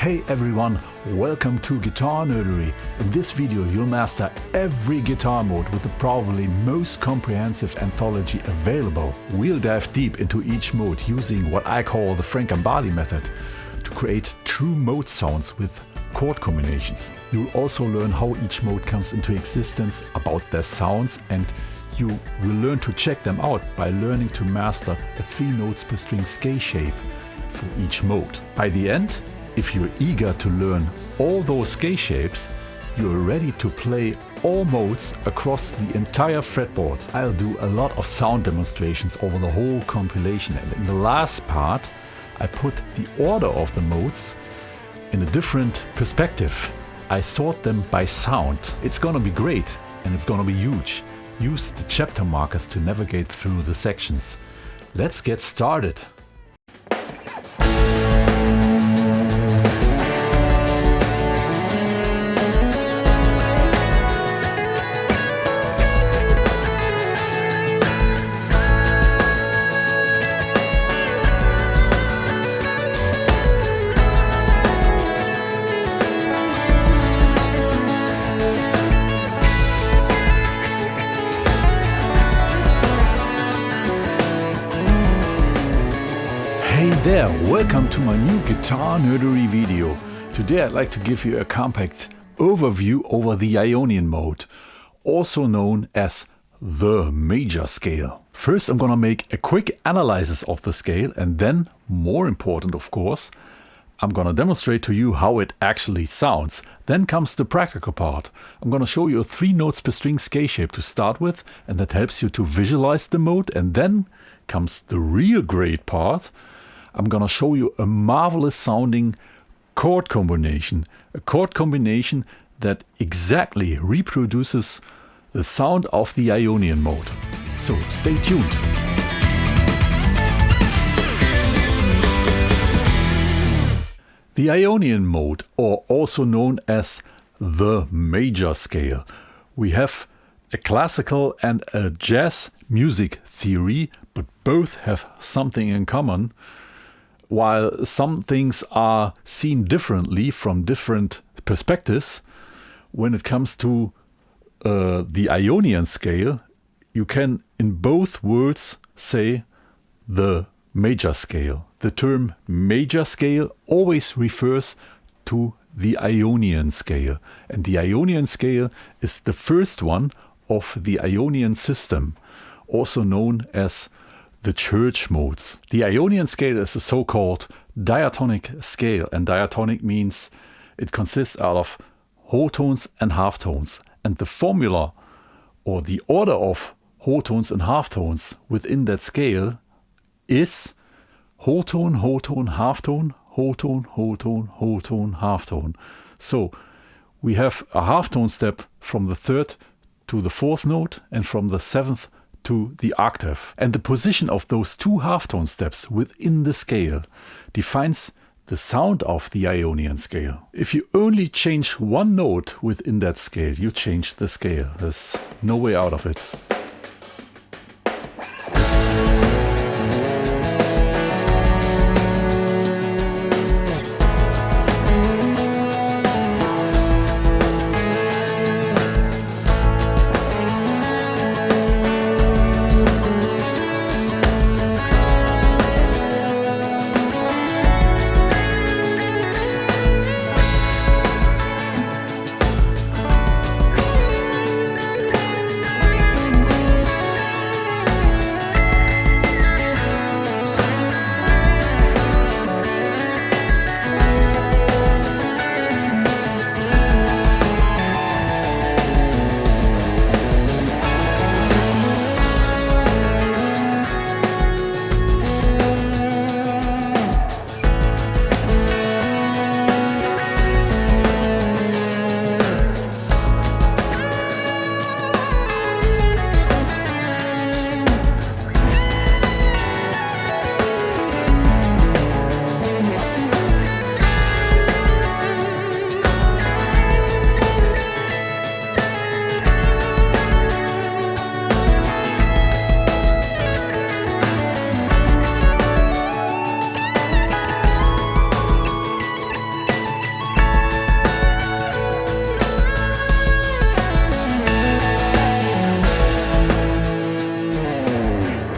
Hey everyone, welcome to Guitar Nerdery. In this video you'll master every guitar mode with the probably most comprehensive anthology available. We'll dive deep into each mode using what I call the Gambale Method to create true mode sounds with chord combinations. You'll also learn how each mode comes into existence, about their sounds, and you will learn to check them out by learning to master a 3 notes per string scale shape for each mode. By the end, if you're eager to learn all those scale shapes, you're ready to play all modes across the entire fretboard. I'll do a lot of sound demonstrations over the whole compilation, and in the last part I put the order of the modes in a different perspective. I sort them by sound. It's gonna be great and it's gonna be huge. Use the chapter markers to navigate through the sections. Let's get started. Hey there, welcome to my new Guitar Nerdery video. Today I'd like to give you a compact overview over the Ionian mode, also known as the major scale. First I'm gonna make a quick analysis of the scale, and then, more important of course, I'm gonna demonstrate to you how it actually sounds. Then comes the practical part. I'm gonna show you a 3 notes per string scale shape to start with, and that helps you to visualize the mode. And then comes the real great part. I'm gonna show you a marvelous sounding chord combination. A chord combination that exactly reproduces the sound of the Ionian mode. So stay tuned. The Ionian mode, or also known as the major scale. We have a classical and a jazz music theory, but both have something in common. While some things are seen differently from different perspectives, when it comes to the Ionian scale, you can in both words say the major scale. The term major scale always refers to the Ionian scale, and the Ionian scale is the first one of the Ionian system, also known as the church modes. The Ionian scale is a so-called diatonic scale, and diatonic means it consists out of whole tones and half tones. And the formula, or the order of whole tones and half tones within that scale, is whole tone, half tone, whole tone, whole tone, half tone. So we have a half tone step from the 3rd to the 4th note, and from the 7th to the octave. And the position of those 2 halftone steps within the scale defines the sound of the Ionian scale. If you only change one note within that scale, you change the scale. There's no way out of it.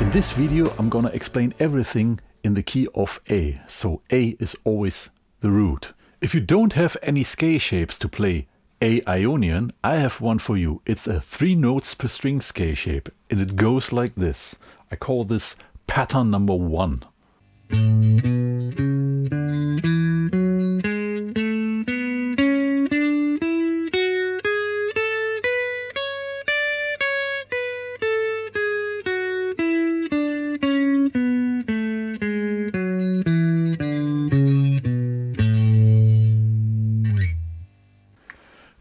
In this video I'm gonna explain everything in the key of A, so A is always the root. If you don't have any scale shapes to play A Ionian, I have one for you. It's a 3 notes per string scale shape and it goes like this. I call this pattern number 1.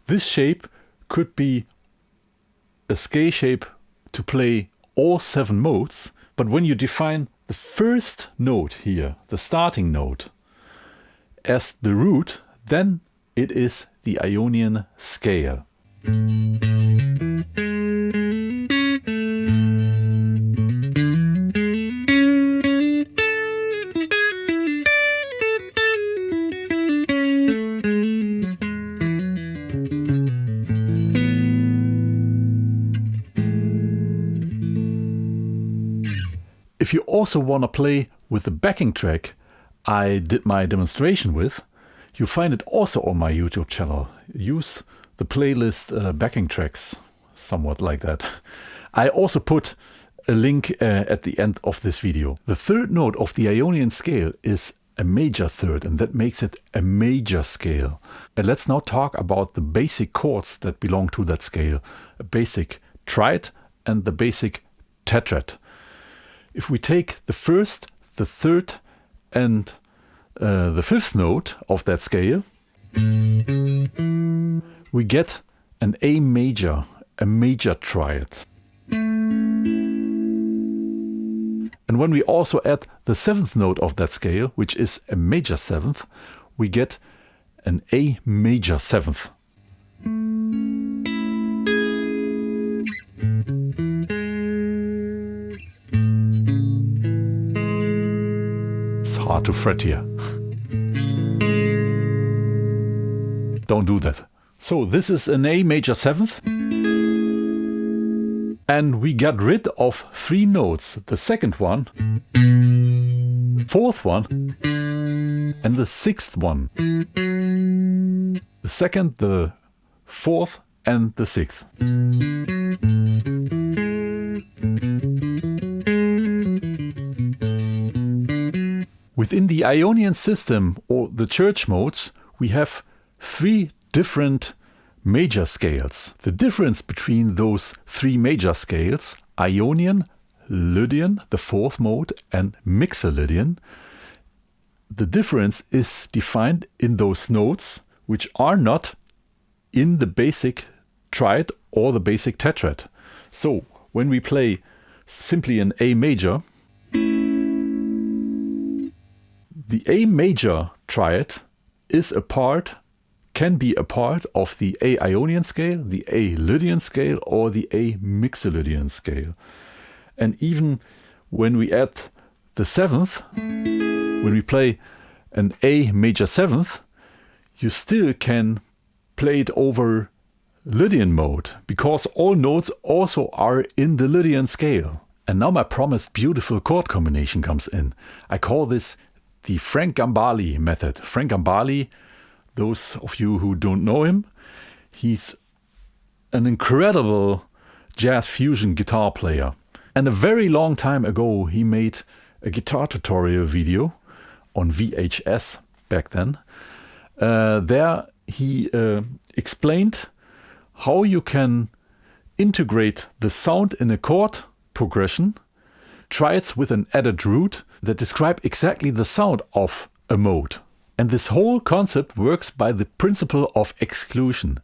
This shape could be a scale shape to play all 7 modes, but when you define the first note here, the starting note, as the root, then it is the Ionian scale. If you also want to play with the backing track I did my demonstration with, you find it also on my YouTube channel. Use the playlist backing tracks, somewhat like that. I also put a link at the end of this video. The third note of the Ionian scale is a major third, and that makes it a major scale. And let's now talk about the basic chords that belong to that scale. A basic triad and the basic tetrad. If we take the first, the third and the fifth note of that scale, we get an A major, a major triad. And when we also add the 7th note of that scale, which is a major 7th, we get an A major 7th. Hard to fret here. Don't do that. So this is an A major 7th. And we got rid of 3 notes. The second one, 4th one, and the 6th one. The second, the 4th, and the 6th. Within the Ionian system, or the church modes, we have 3 different major scales. The difference between those 3 major scales, Ionian, Lydian, the 4th mode, and Mixolydian, the difference is defined in those notes which are not in the basic triad or the basic tetrad. So when we play simply an A major, the A major triad is a part, can be a part of the A Ionian scale, the A Lydian scale, or the A Mixolydian scale. And even when we add the 7th, when we play an A major 7th, you still can play it over Lydian mode, because all notes also are in the Lydian scale. And now my promised beautiful chord combination comes in. I call this the Frank Gambale method. Frank Gambale, those of you who don't know him, he's an incredible jazz fusion guitar player. And a very long time ago he made a guitar tutorial video on VHS back then. There he explained how you can integrate the sound in a chord progression, triads with an added root that describe exactly the sound of a mode. And this whole concept works by the principle of exclusion.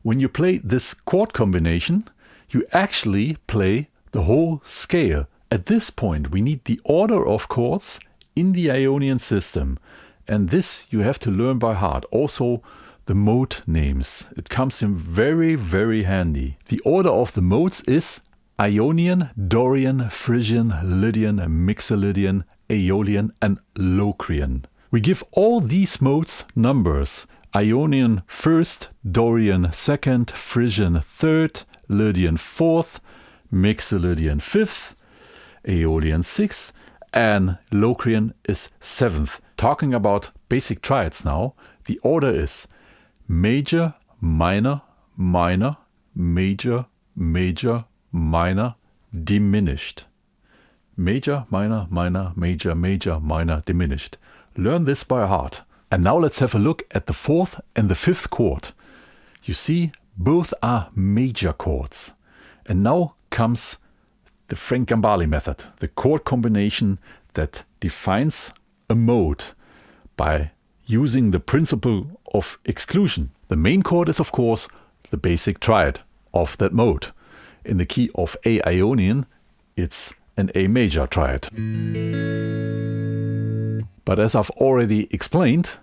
When you play this chord combination, you actually play the whole scale. At this point, we need the order of chords in the Ionian system. And this you have to learn by heart. Also the mode names. It comes in very, very handy. The order of the modes is Ionian, Dorian, Phrygian, Lydian, Mixolydian, Aeolian and Locrian. We give all these modes numbers. Ionian first, Dorian second, Phrygian third, Lydian fourth, Mixolydian fifth, Aeolian 6th, and Locrian is 7th. Talking about basic triads now, the order is major, minor, minor, major, major, minor, diminished. Major, minor, minor, major, major, minor, diminished. Learn this by heart. And now let's have a look at the 4th and the 5th chord. You see, both are major chords. And now comes the Gambale method, the chord combination that defines a mode by using the principle of exclusion. The main chord is, of course, the basic triad of that mode. In the key of A Ionian, it's an A major triad. But as I've already explained,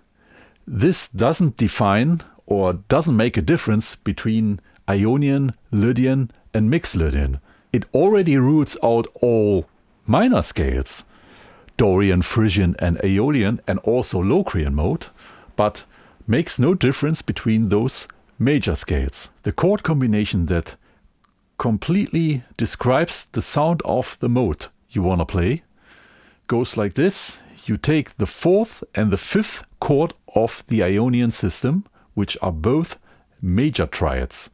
this doesn't define or doesn't make a difference between Ionian, Lydian and Mixolydian. It already roots out all minor scales, Dorian, Phrygian and Aeolian, and also Locrian mode, but makes no difference between those major scales. The chord combination that completely describes the sound of the mode you want to play goes like this. You take the 4th and the 5th chord of the Ionian system, which are both major triads.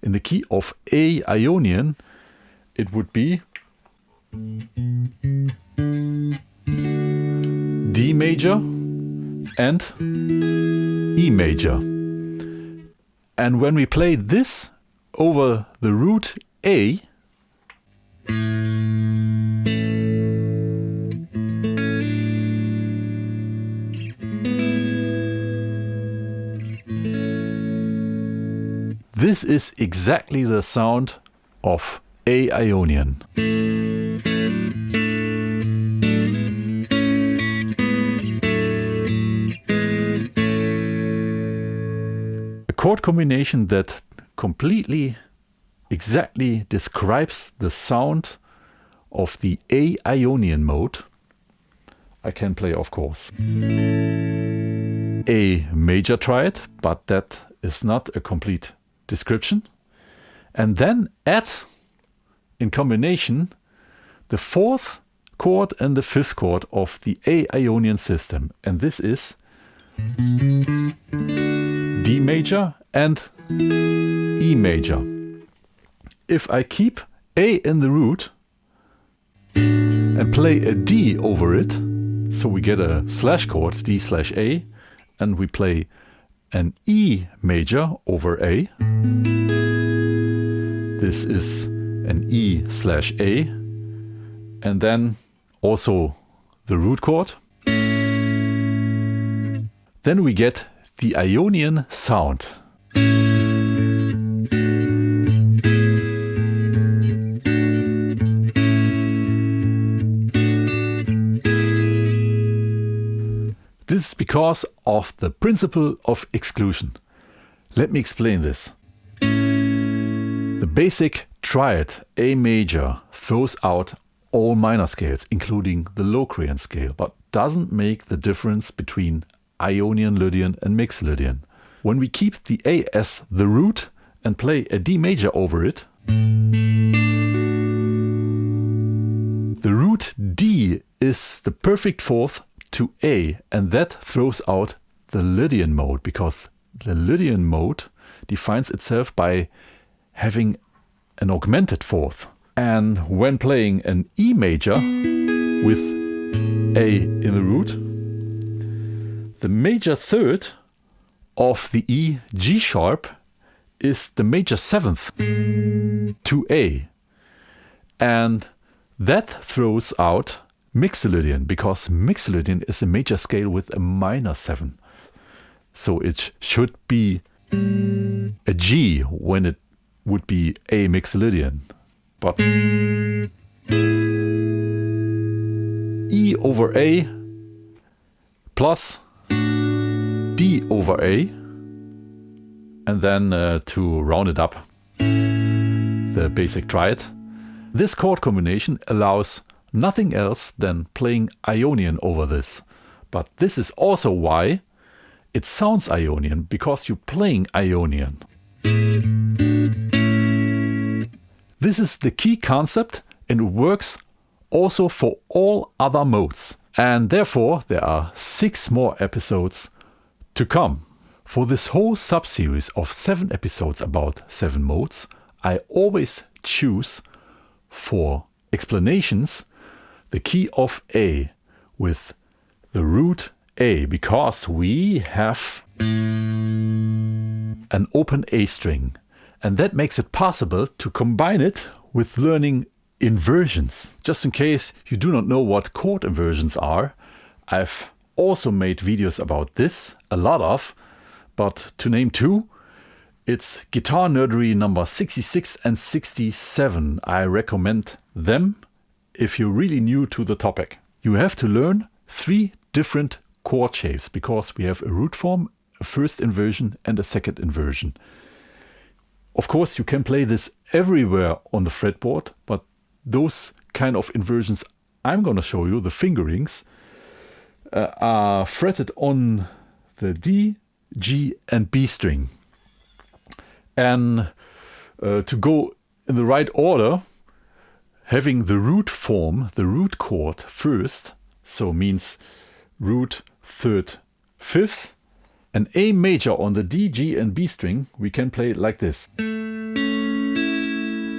In the key of A Ionian, it would be D major and E major. And when we play this over the root A, this is exactly the sound of A Ionian. A chord combination that completely, exactly describes the sound of the A Ionian mode. I can play, of course, A major triad, but that is not a complete description. And then add, in combination, the 4th chord and the 5th chord of the A Ionian system. And this is D major and E major. If I keep A in the root and play a D over it, so we get a slash chord, D slash A, and we play an E major over A. This is an E slash A, and then also the root chord. Then we get the Ionian sound. This is because of the principle of exclusion. Let me explain this. The basic triad A major throws out all minor scales, including the Locrian scale, but doesn't make the difference between Ionian, Lydian and Mixolydian. When we keep the A as the root and play a D major over it, the root D is the perfect 4th to A, and that throws out the Lydian mode, because the Lydian mode defines itself by having an augmented 4th. And when playing an E major with A in the root, the major 3rd of the E G sharp is the major 7th to A. And that throws out Mixolydian, because Mixolydian is a major scale with a minor 7. So it should be a G when it would be A Mixolydian. But E over A plus D over A, and then to round it up, the basic triad. This chord combination allows nothing else than playing Ionian over this. But this is also why it sounds Ionian, because you're playing Ionian. This is the key concept, and it works also for all other modes. And therefore there are 6 more episodes to come. For this whole sub-series of 7 episodes about 7 modes, I always choose for explanations the key of A with the root A, because we have an open A string, and that makes it possible to combine it with learning inversions. Just in case you do not know what chord inversions are, I've also made videos about this, a lot of, but to name 2, it's Guitar Nerdery number 66 and 67. I recommend them if you're really new to the topic. You have to learn 3 different chord shapes, because we have a root form, a first inversion and a second inversion. Of course, you can play this everywhere on the fretboard, but those kind of inversions I'm going to show you, the fingerings, are fretted on the D, G and B string. And to go in the right order, having the root form, the root chord first, so means root, third, fifth, an A major on the D, G and B string, we can play it like this.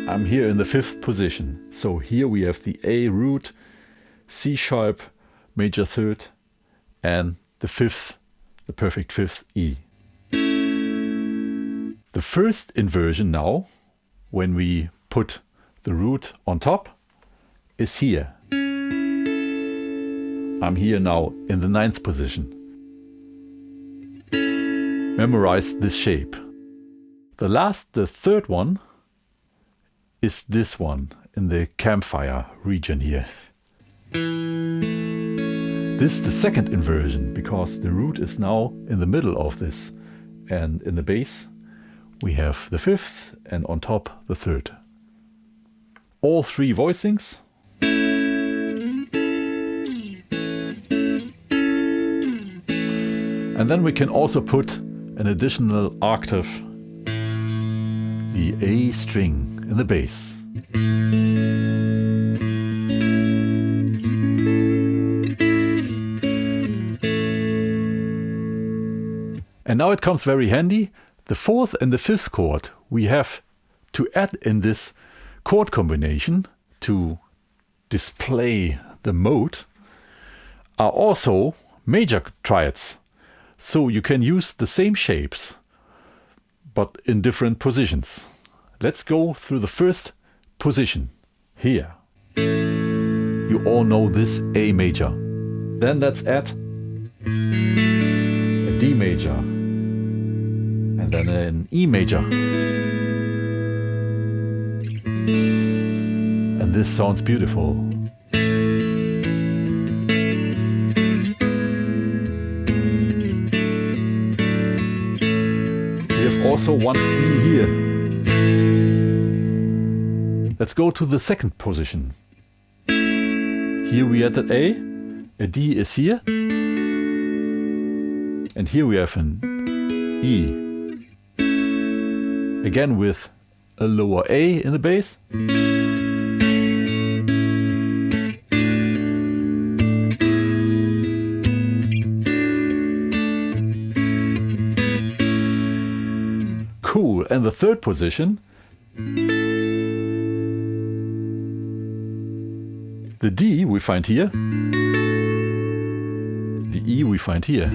I'm here in the 5th position. So here we have the A root, C sharp, major 3rd, and the 5th, the perfect 5th E. The first inversion now, when we put the root on top, is here. I'm here now in the 9th position. Memorize this shape. The 3rd one, is this one in the campfire region here. This is the second inversion, because the root is now in the middle of this, and in the bass we have the 5th and on top the 3rd. All 3 voicings. And then we can also put an additional octave, the A string in the bass. And now it comes very handy. The 4th and the 5th chord we have to add in this chord combination to display the mode are also major triads. So you can use the same shapes, but in different positions. Let's go through the first position, here. You all know this A major. Then let's add a D major, and then an E major. And this sounds beautiful. We have also one E here. Let's go to the second position. Here we added a D is here, and here we have an E. Again with a lower A in the bass. Cool, and the third position, the D we find here, the E we find here,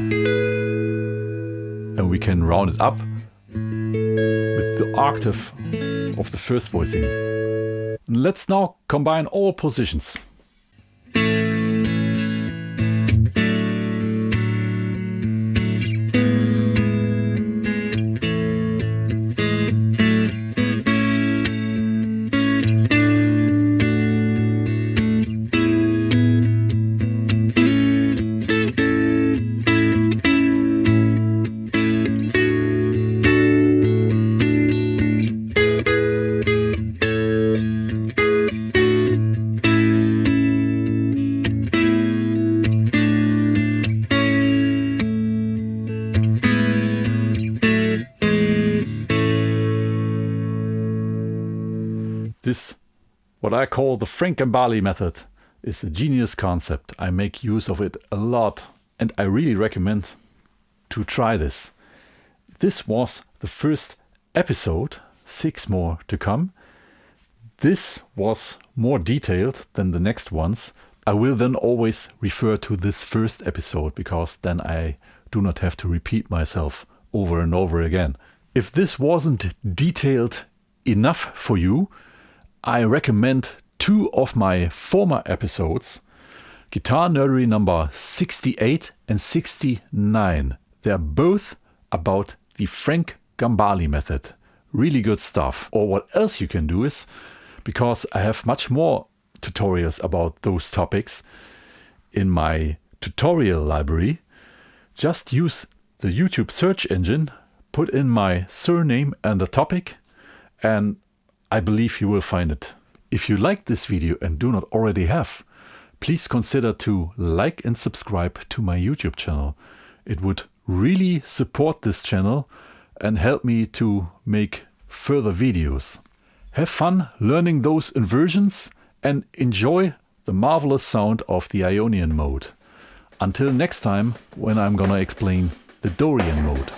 and we can round it up with the octave of the first voicing. Let's now combine all positions. This, what I call the Gambale method, is a genius concept. I make use of it a lot and I really recommend to try this. This was the first episode, 6 more to come. This was more detailed than the next ones. I will then always refer to this first episode because then I do not have to repeat myself over and over again. If this wasn't detailed enough for you, I recommend 2 of my former episodes, Guitar Nerdery number 68 and 69. They're both about the Frank Gambale method. Really good stuff. Or what else you can do is, because I have much more tutorials about those topics in my tutorial library, just use the YouTube search engine, put in my surname and the topic, and I believe you will find it. If you liked this video and do not already have, please consider to like and subscribe to my YouTube channel. It would really support this channel and help me to make further videos. Have fun learning those inversions and enjoy the marvelous sound of the Ionian mode. Until next time, when I'm gonna explain the Dorian mode.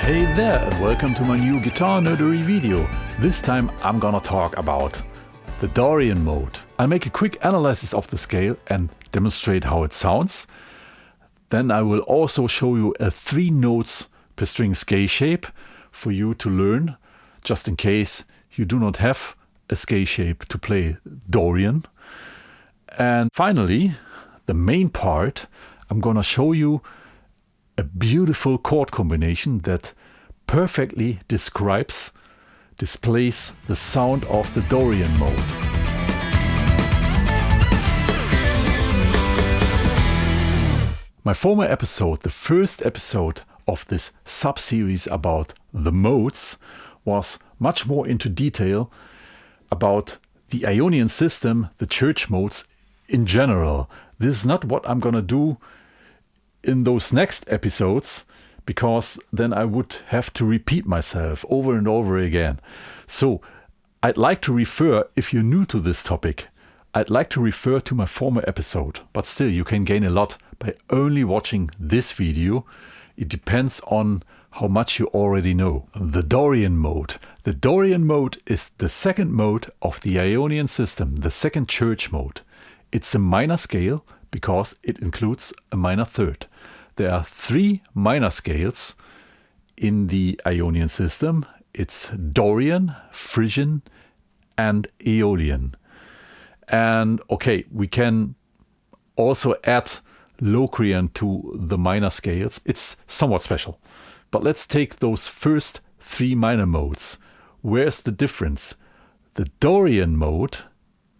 Hey there and welcome to my new Guitar Nerdery video. This time I'm gonna talk about the Dorian mode. I'll make a quick analysis of the scale and demonstrate how it sounds. Then I will also show you a 3 notes per string scale shape for you to learn, just in case you do not have a scale shape to play Dorian. And finally, the main part, I'm gonna show you a beautiful chord combination that perfectly displays the sound of the Dorian mode. My former episode, the first episode of this sub-series about the modes, was much more into detail about the Ionian system, the church modes in general. This is not what I'm gonna do in those next episodes, because then I would have to repeat myself over and over again. So I'd like to refer, if you're new to this topic, I'd like to refer to my former episode, but still you can gain a lot by only watching this video. It depends on how much you already know. The Dorian mode. The Dorian mode is the second mode of the Ionian system, the second church mode. It's a minor scale because it includes a minor third. There are 3 minor scales in the Ionian system. It's Dorian, Phrygian, and Aeolian. And okay, we can also add Locrian to the minor scales. It's somewhat special. But let's take those first 3 minor modes. Where's the difference? The Dorian mode,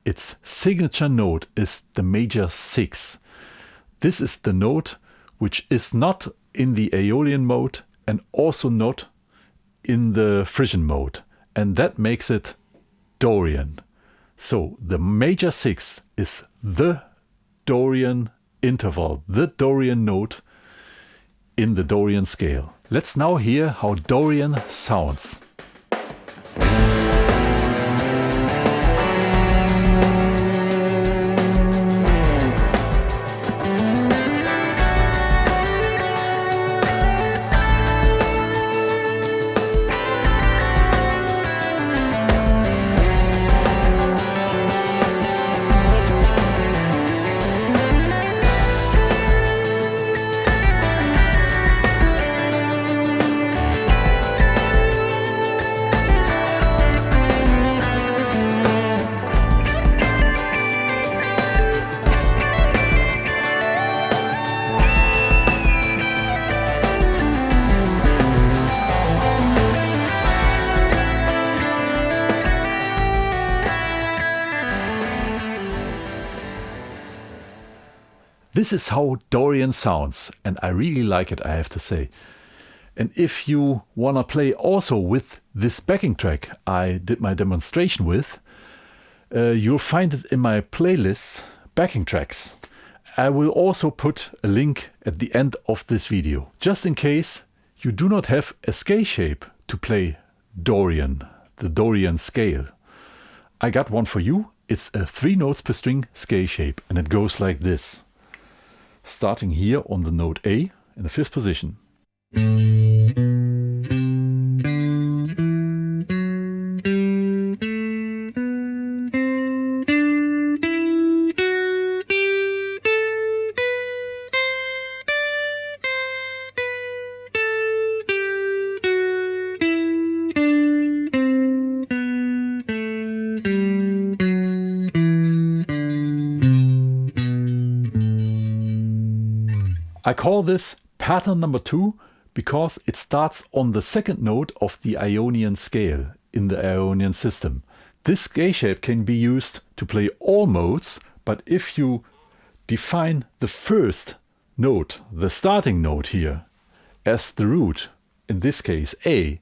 its signature note is the major 6. This is the note which is not in the Aeolian mode and also not in the Phrygian mode. And that makes it Dorian. So the major 6 is the Dorian interval, the Dorian note in the Dorian scale. Let's now hear how Dorian sounds. This is how Dorian sounds, and I really like it, I have to say. And if you wanna play also with this backing track I did my demonstration with, you'll find it in my playlists, backing tracks. I will also put a link at the end of this video, just in case you do not have a scale shape to play Dorian, the Dorian scale. I got one for you. It's a 3 notes per string scale shape, and it goes like this. Starting here on the note A in the 5th position. I call this pattern number 2 because it starts on the 2nd note of the Ionian scale in the Ionian system. This scale shape can be used to play all modes, but if you define the first note, the starting note here, as the root, in this case A,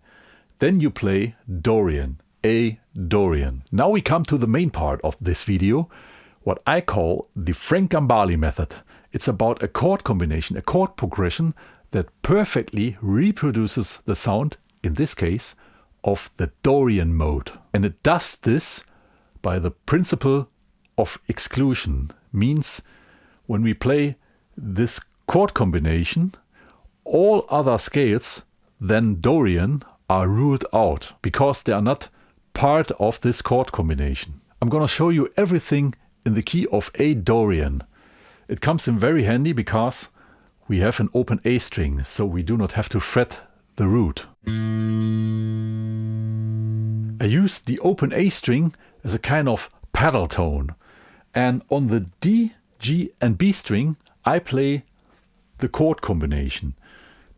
then you play Dorian, A Dorian. Now we come to the main part of this video, what I call the Frank Gambale method. It's about a chord combination, a chord progression that perfectly reproduces the sound, in this case, of the Dorian mode. And it does this by the principle of exclusion. Means when we play this chord combination, all other scales than Dorian are ruled out because they are not part of this chord combination. I'm gonna show you everything in the key of A Dorian. It comes in very handy because we have an open A string, so we do not have to fret the root. I use the open A string as a kind of pedal tone, and on the D, G and B string I play the chord combination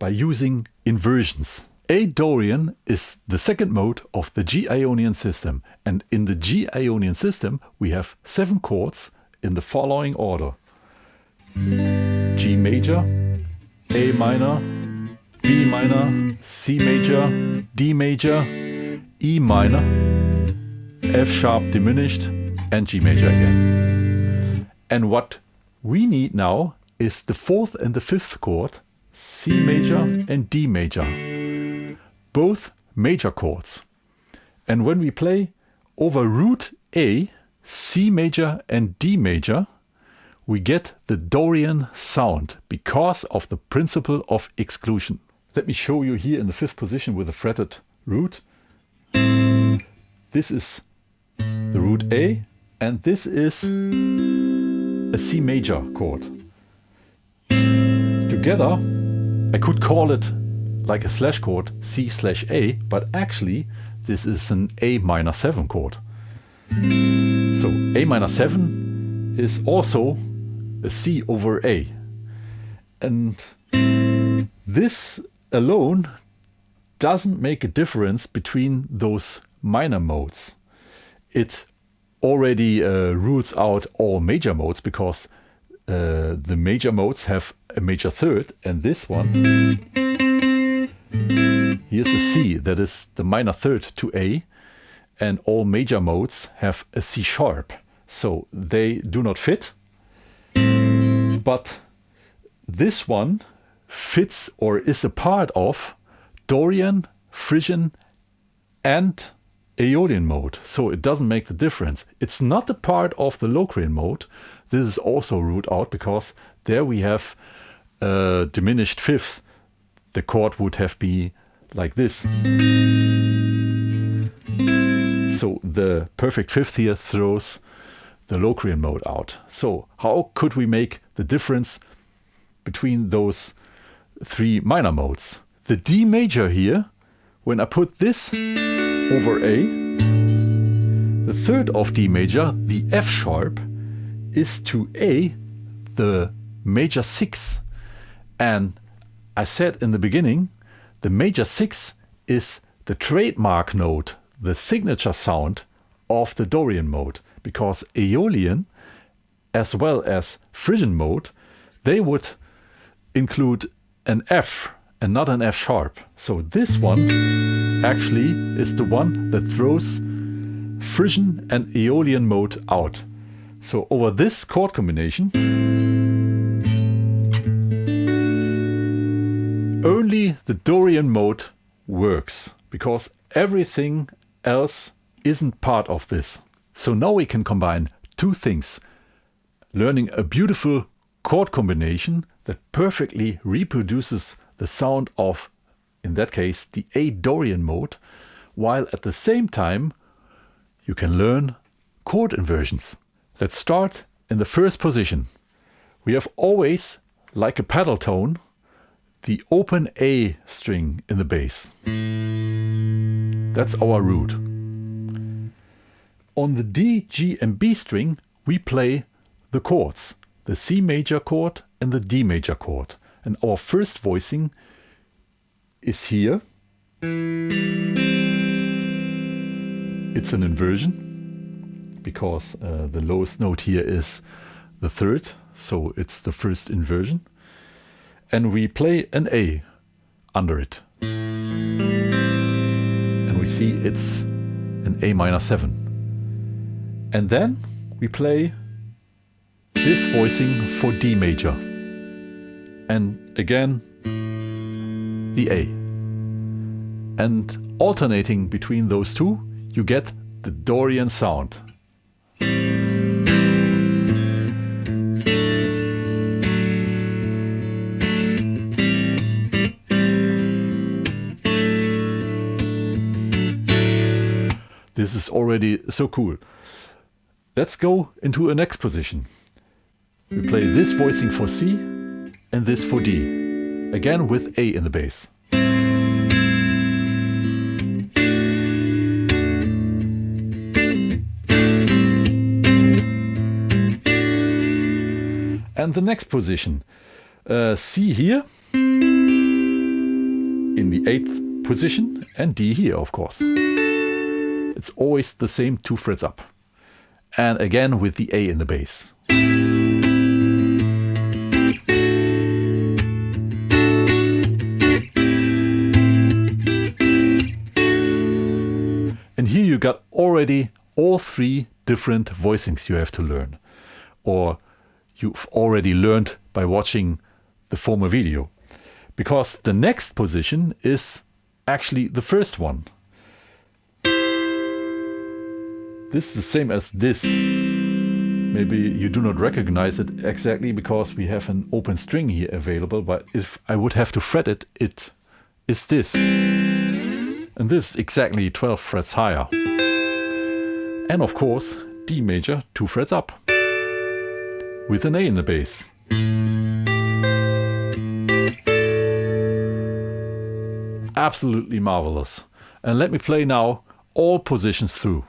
by using inversions. A Dorian is the 2nd mode of the G Ionian system, and in the G Ionian system we have 7 chords in the following order: G major, A minor, B minor, C major, D major, E minor, F sharp diminished, and G major again. And what we need now is the 4th and the 5th chord, C major and D major, both major chords. And when we play over root A, C major and D major, we get the Dorian sound because of the principle of exclusion. Let me show you here in the 5th position with a fretted root. This is the root A, and this is a C major chord. Together, I could call it like a slash chord C/A, but actually this is an A minor 7 chord. So A minor 7 is also a C over A. And this alone doesn't make a difference between those minor modes. It already rules out all major modes because the major modes have a major 3rd, and this one, here's a C, that is the minor 3rd to A, and all major modes have a C sharp, so they do not fit. but this one fits or is a part of Dorian, Phrygian and Aeolian mode, so it doesn't make the difference. It's not a part of the Locrian mode. This is also ruled out because there we have a diminished fifth. The chord would have been like this. So the perfect fifth here throws the Locrian mode out. So how could we make the difference between those three minor modes? The D major here, when I put this over A, the third of D major, the F sharp, is to A the major 6. And I said in the beginning, the major 6 is the trademark note, the signature sound of the Dorian mode, because Aeolian as well as Phrygian mode, they would include an F and not an F sharp. So this one actually is the one that throws Phrygian and Aeolian mode out. So over this chord combination, only the Dorian mode works, because everything else isn't part of this. So now we can combine two things. Learning a beautiful chord combination that perfectly reproduces the sound of, in that case, the A Dorian mode, while at the same time you can learn chord inversions. Let's start in the first position. We have always, like a pedal tone, the open A string in the bass. That's our root. On the D, G and B string we play the chords, the C major chord and the D major chord. And our first voicing is here. It's an inversion because the lowest note here is the third, so it's the first inversion. And we play an A under it. And we see it's an A minor 7. And then we play this voicing for D major. And again, the A. And alternating between those two, you get the Dorian sound. This is already so cool. Let's go into a next position. We play this voicing for C and this for D, again with A in the bass. And the next position, C here in the 8th position and D here, of course. It's always the same 2 frets up. And again with the A in the bass. And here you got already all 3 different voicings you have to learn. Or you've already learned by watching the former video. Because the next position is actually the first one. This is the same as this. Maybe you do not recognize it exactly because we have an open string here available, but if I would have to fret it, it is this. And this is exactly 12 frets higher. And of course, D major 2 frets up. With an A in the bass. Absolutely marvelous. And let me play now all positions through.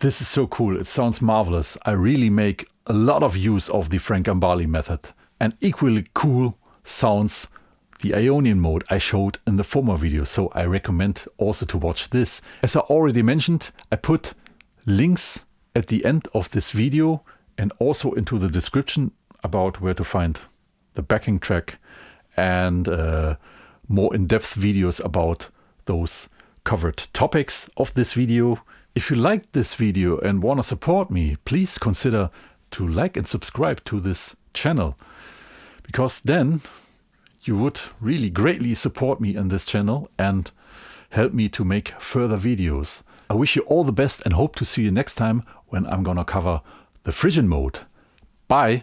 This is so cool. It sounds marvelous. I really make a lot of use of the Frank Gambale method. And equally cool sounds the Ionian mode I showed in the former video. So I recommend also to watch this. As I already mentioned, I put links at the end of this video and also into the description about where to find the backing track and more in-depth videos about those covered topics of this video. If you liked this video and want to support me, please consider to like and subscribe to this channel, because then you would really greatly support me in this channel and help me to make further videos. I wish you all the best and hope to see you next time when I'm gonna cover the Phrygian mode. Bye!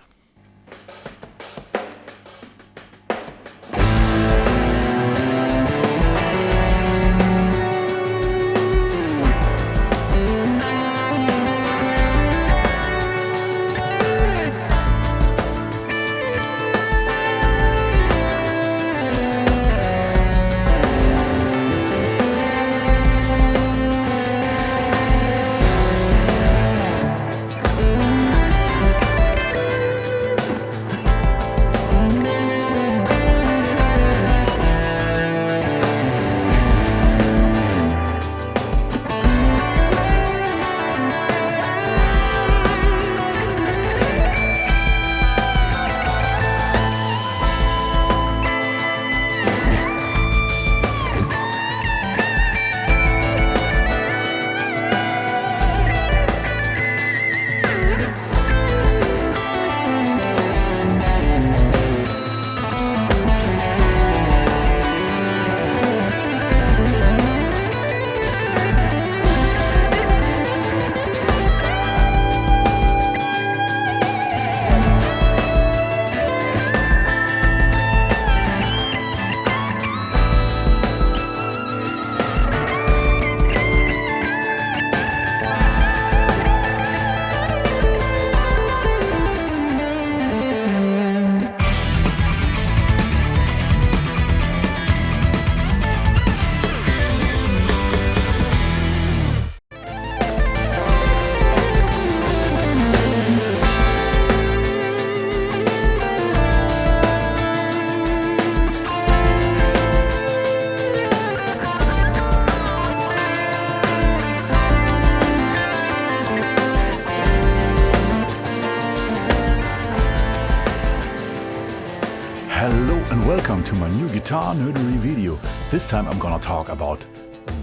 Hello and welcome to my new guitar nerdery video. This time I'm gonna talk about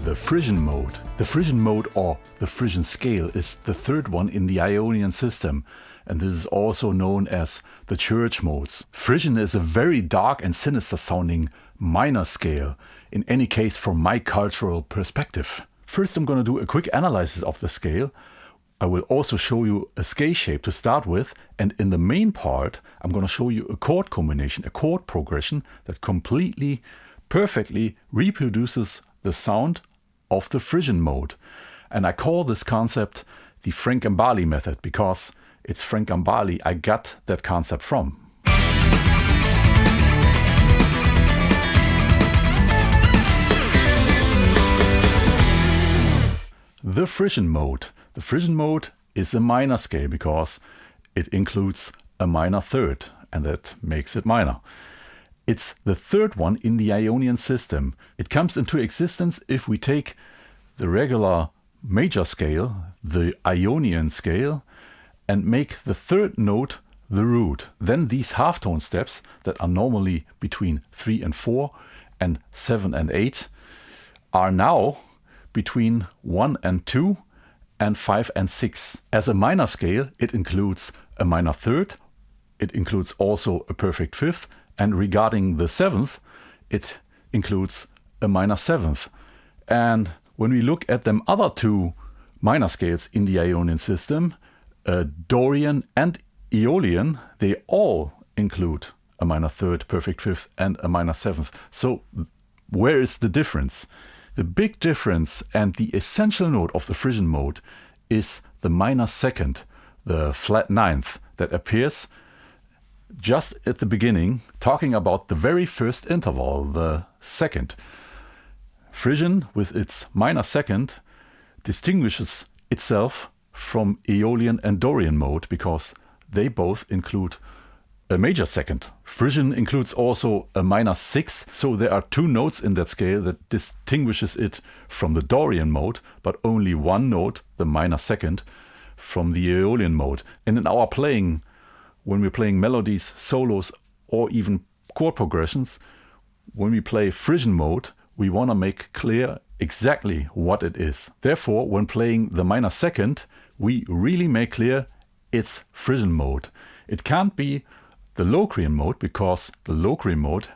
the Phrygian mode. The Phrygian mode, or the Phrygian scale, is the third one in the Ionian system, and this is also known as the church modes. Phrygian is a very dark and sinister sounding minor scale, in any case from my cultural perspective. First I'm gonna do a quick analysis of the scale. I will also show you a scale shape to start with, and in the main part I'm going to show you a chord combination, a chord progression that completely, perfectly reproduces the sound of the Phrygian mode. And I call this concept the Frank Gambale method, because it's Frank Gambale I got that concept from. The Phrygian mode. The Phrygian mode is a minor scale because it includes a minor third, and that makes it minor. It's the third one in the Ionian system. It comes into existence if we take the regular major scale, the Ionian scale, and make the third note the root. Then these halftone steps that are normally between 3 and 4 and 7 and 8 are now between 1 and 2 and 5 and 6. As a minor scale, it includes a minor third, it includes also a perfect fifth, and regarding the seventh, it includes a minor seventh. And when we look at them other two minor scales in the Ionian system, A Dorian and Aeolian, they all include a minor third, perfect fifth, and a minor seventh. So where is the difference? The big difference and the essential note of the Phrygian mode is the minor second, the flat ninth, that appears just at the beginning, talking about the very first interval, the second. Phrygian, with its minor second, distinguishes itself from Aeolian and Dorian mode because they both include a major second. Phrygian includes also a minor sixth, so there are two notes in that scale that distinguishes it from the Dorian mode, but only one note, the minor second, from the Aeolian mode. And in our playing, when we're playing melodies, solos, or even chord progressions, when we play Phrygian mode, we want to make clear exactly what it is. Therefore, when playing the minor second, we really make clear it's Phrygian mode. It can't be the Locrian mode because the Locrian mode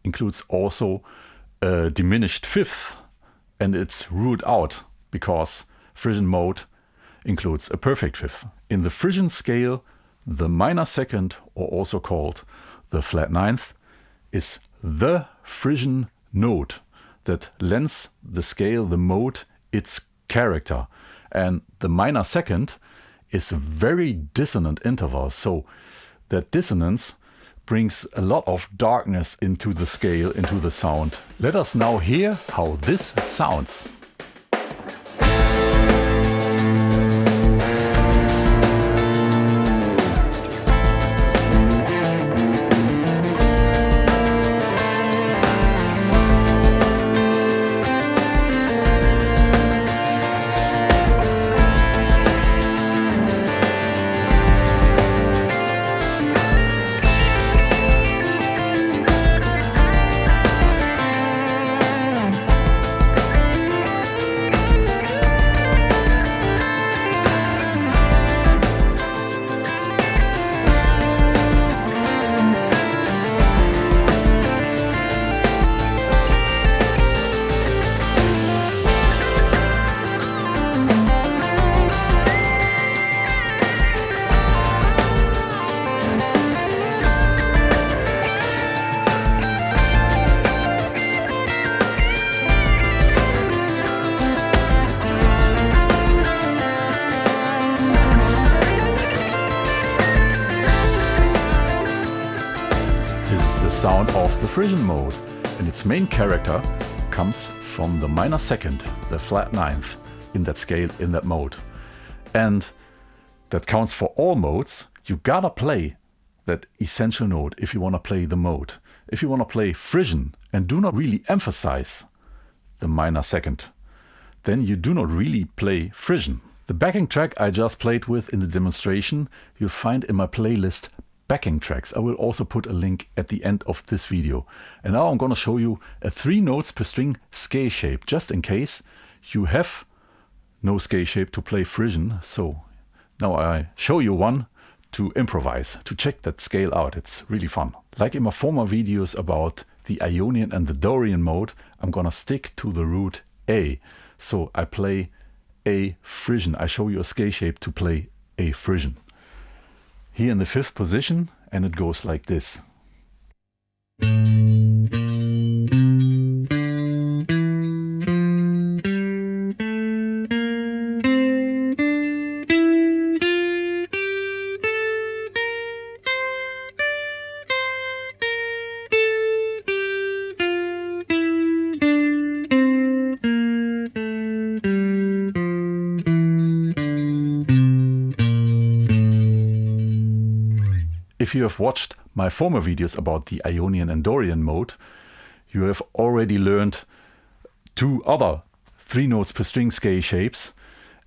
includes also a diminished fifth, and it's ruled out because Phrygian mode includes a perfect fifth. In the Phrygian scale, the minor second, or also called the flat ninth, is the Phrygian note that lends the scale, the mode, its character. And the minor second is a very dissonant interval, so that dissonance brings a lot of darkness into the scale, into the sound. Let us now hear how this sounds. Sound of the Phrygian mode, and its main character comes from the minor second, the flat ninth, in that scale, in that mode. And that counts for all modes. You gotta play that essential note if you want to play the mode. If you want to play Phrygian and do not really emphasize the minor second, then you do not really play Phrygian. The backing track I just played with in the demonstration you'll find in my playlist Backing Tracks. I will also put a link at the end of this video. And now I'm going to show you a 3 notes per string scale shape, just in case you have no scale shape to play Phrygian. So now I show you one to improvise, to check that scale out. It's really fun. Like in my former videos about the Ionian and the Dorian mode, I'm gonna stick to the root A. So I play A Phrygian. I show you a scale shape to play A Phrygian. Here in the 5th position, and it goes like this. If you have watched my former videos about the Ionian and Dorian mode, you have already learned 2 other 3 notes per string scale shapes,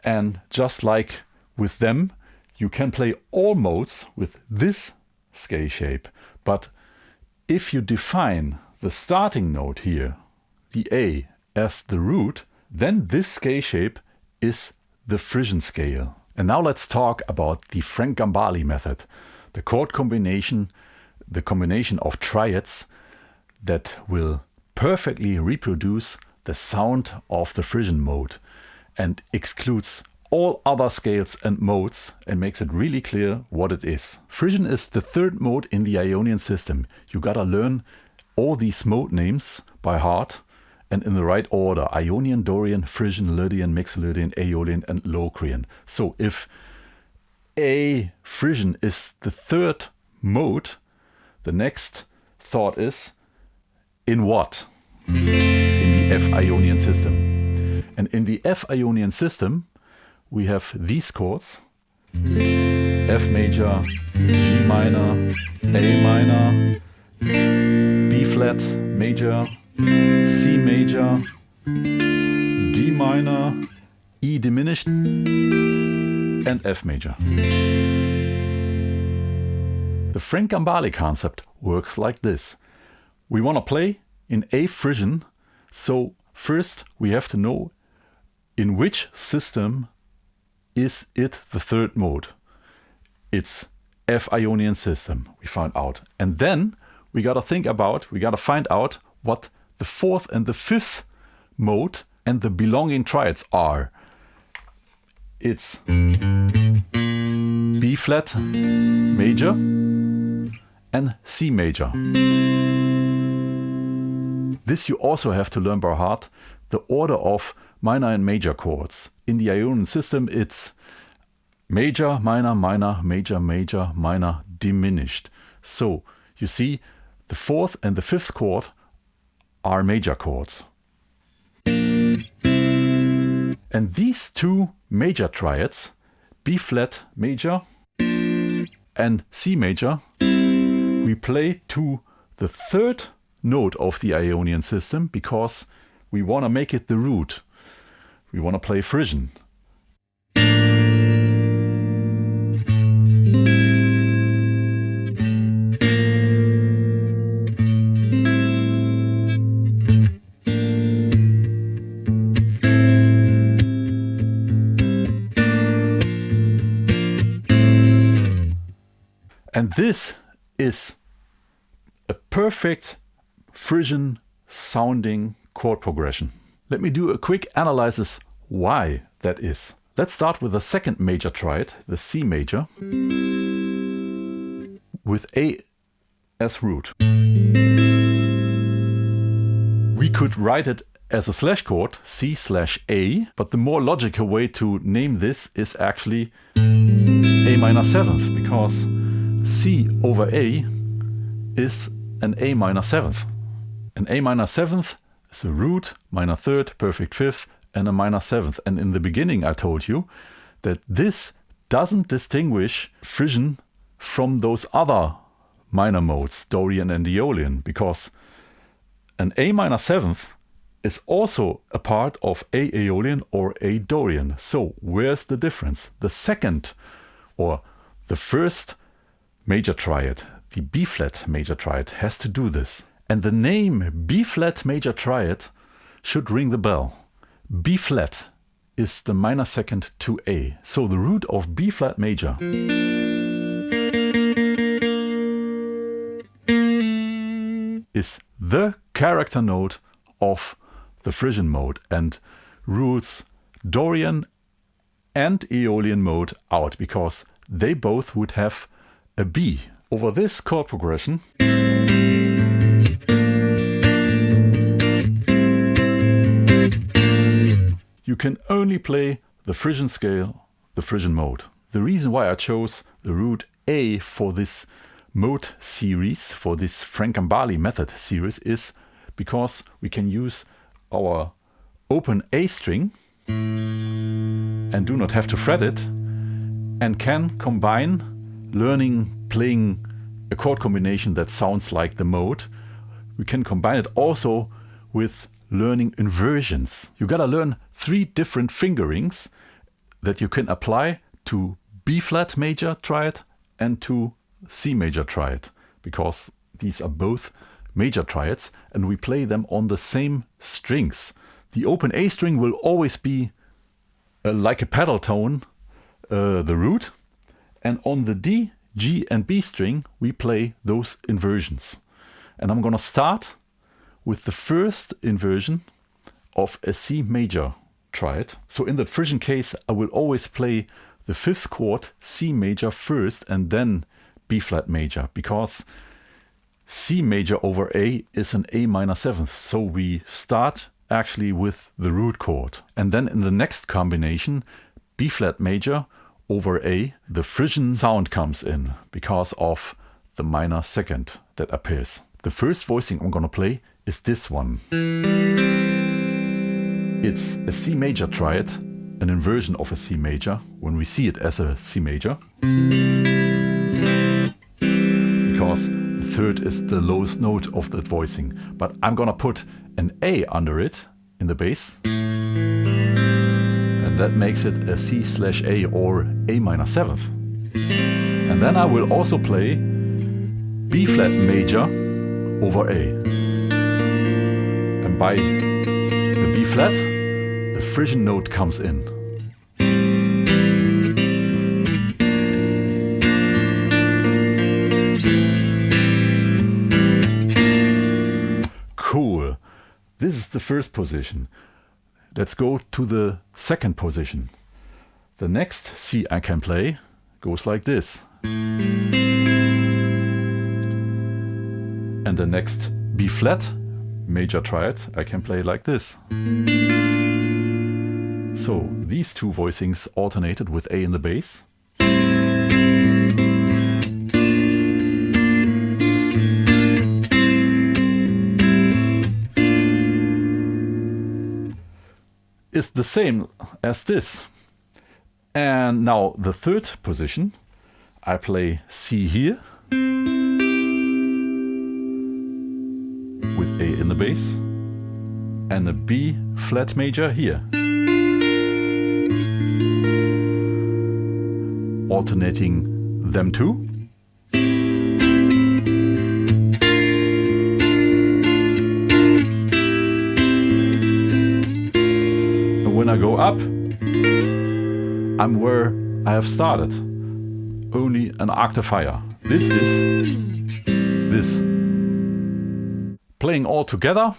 and just like with them, you can play all modes with this scale shape. But if you define the starting note here, the A, as the root, then this scale shape is the Phrygian scale. And now let's talk about the Frank Gambale method. The chord combination, the combination of triads that will perfectly reproduce the sound of the Phrygian mode and excludes all other scales and modes and makes it really clear what it is. Phrygian is the 3rd mode in the Ionian system. You gotta learn all these mode names by heart and in the right order: Ionian, Dorian, Phrygian, Lydian, Mixolydian, Aeolian and Locrian. So if A Phrygian is the 3rd mode, the next thought is, in what? In the F Ionian system. And in the F Ionian system, we have these chords: F major, G minor, A minor, B flat major, C major, D minor, E diminished, and F major. The Frank Gambale concept works like this. We want to play in A Phrygian, so first we have to know in which system is it the third mode. It's F Ionian System, we find out. And then we gotta find out what the fourth and the fifth mode and the belonging triads are. It's B flat major and C major. This you also have to learn by heart, the order of minor and major chords. In the Ionian system it's major, minor, minor, major, major, minor, diminished. So you see the fourth and the fifth chord are major chords. And these two major triads, B flat major and C major, we play to the third note of the Ionian system because we want to make it the root. We want to play Phrygian. And this is a perfect Phrygian sounding chord progression. Let me do a quick analysis why that is. Let's start with the second major triad, the C major, with A as root. We could write it as a slash chord, C/A, but the more logical way to name this is actually A minor seventh, because C over A is an A minor seventh. An A minor seventh is a root, minor third, perfect fifth, and a minor seventh. And in the beginning I told you that this doesn't distinguish Phrygian from those other minor modes, Dorian and Aeolian, because an A minor seventh is also a part of A Aeolian or A Dorian. So where's the difference? The second or the first major triad, the B flat major triad, has to do this. And the name B flat major triad should ring the bell. B flat is the minor second to A. So the root of B flat major is the character note of the Phrygian mode and rules Dorian and Aeolian mode out, because they both would have a B. Over this chord progression, you can only play the Phrygian scale, the Phrygian mode. The reason why I chose the root A for this mode series, for this Frank Gambale method series, is because we can use our open A string and do not have to fret it, and can combine playing a chord combination that sounds like the mode. We can combine it also with learning inversions. You gotta learn 3 different fingerings that you can apply to B flat major triad and to C major triad, because these are both major triads and we play them on the same strings. The open A string will always be like a pedal tone, the root, and on the D, G and B string we play those inversions. And I'm gonna start with the first inversion of a C major triad. So in the Phrygian case I will always play the 5th chord C major first and then B flat major, because C major over A is an A minor 7th. So we start actually with the root chord. And then in the next combination, B flat major over A, the Phrygian sound comes in because of the minor second that appears. The first voicing I'm gonna play is this one. It's a C major triad an inversion of a C major when we see it as a C major, because the third is the lowest note of that voicing. But I'm gonna put an A under it in the bass, and that makes it a C/A or A minor seventh. And then I will also play B flat major over A. And by the B flat, the Phrygian note comes in. Cool. This is the first position. Let's go to the second position. The next C I can play goes like this. And the next B flat major triad I can play like this. So these two voicings alternated with A in the bass. Is the same as this. And now the third position, I play C here with A in the bass and a B flat major here, alternating them two. And when I go up, I'm where I have started, only an octave higher. This is this. Playing all together.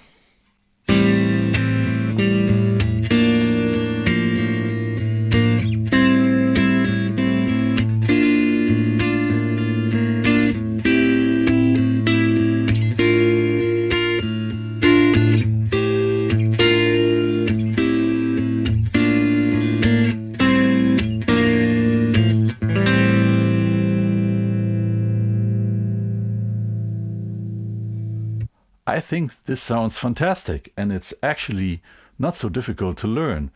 I think this sounds fantastic, and it's actually not so difficult to learn.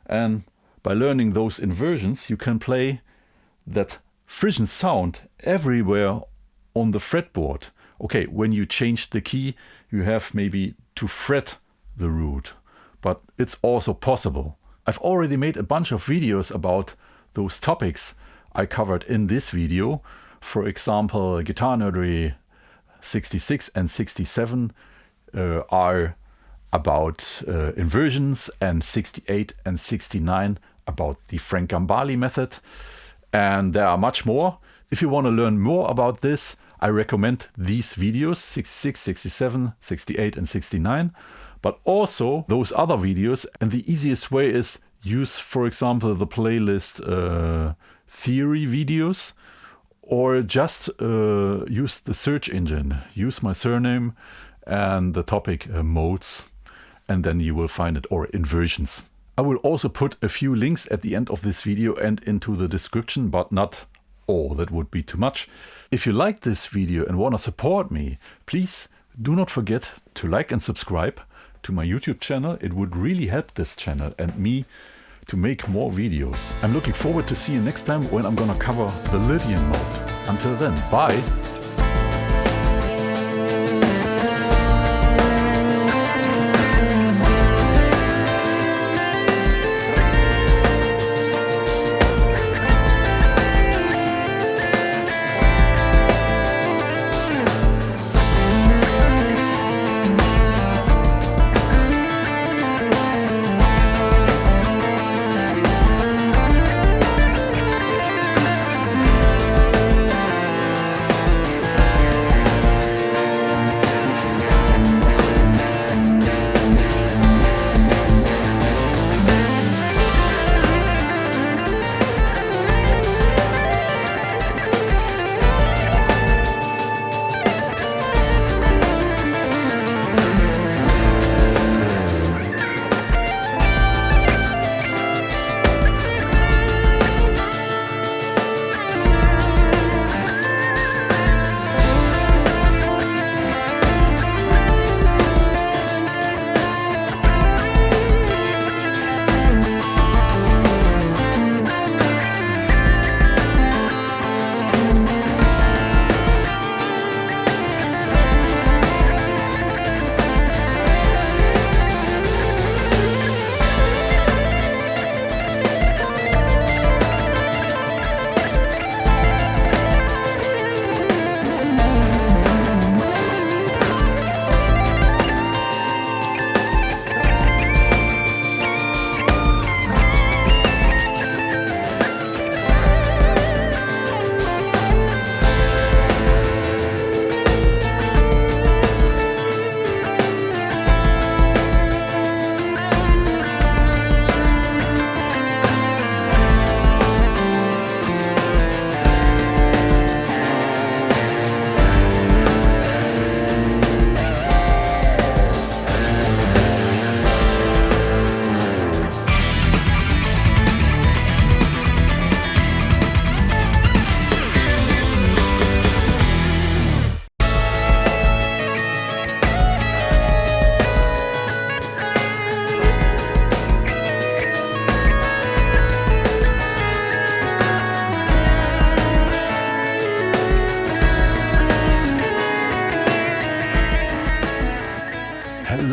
And by learning those inversions, you can play that Phrygian sound everywhere on the fretboard. Okay, when you change the key, you have maybe to fret the root, but it's also possible. I've already made a bunch of videos about those topics I covered in this video. For example, GuitarNerdery 66 and 67 are about inversions, and 68 and 69 about the Frank Gambale method. And there are much more. If you want to learn more about this, I recommend these videos, 66, 67, 68 and 69, but also those other videos. And the easiest way is use, for example, the playlist theory videos, or just use the search engine. Use my surname and the topic modes, and then you will find it, or inversions. I will also put a few links at the end of this video and into the description, but not all, that would be too much. If you like this video and want to support me, please do not forget to like and subscribe to my YouTube channel. It would really help this channel and me to make more videos. I'm looking forward to see you next time when I'm gonna cover the Lydian mode. Until then, bye!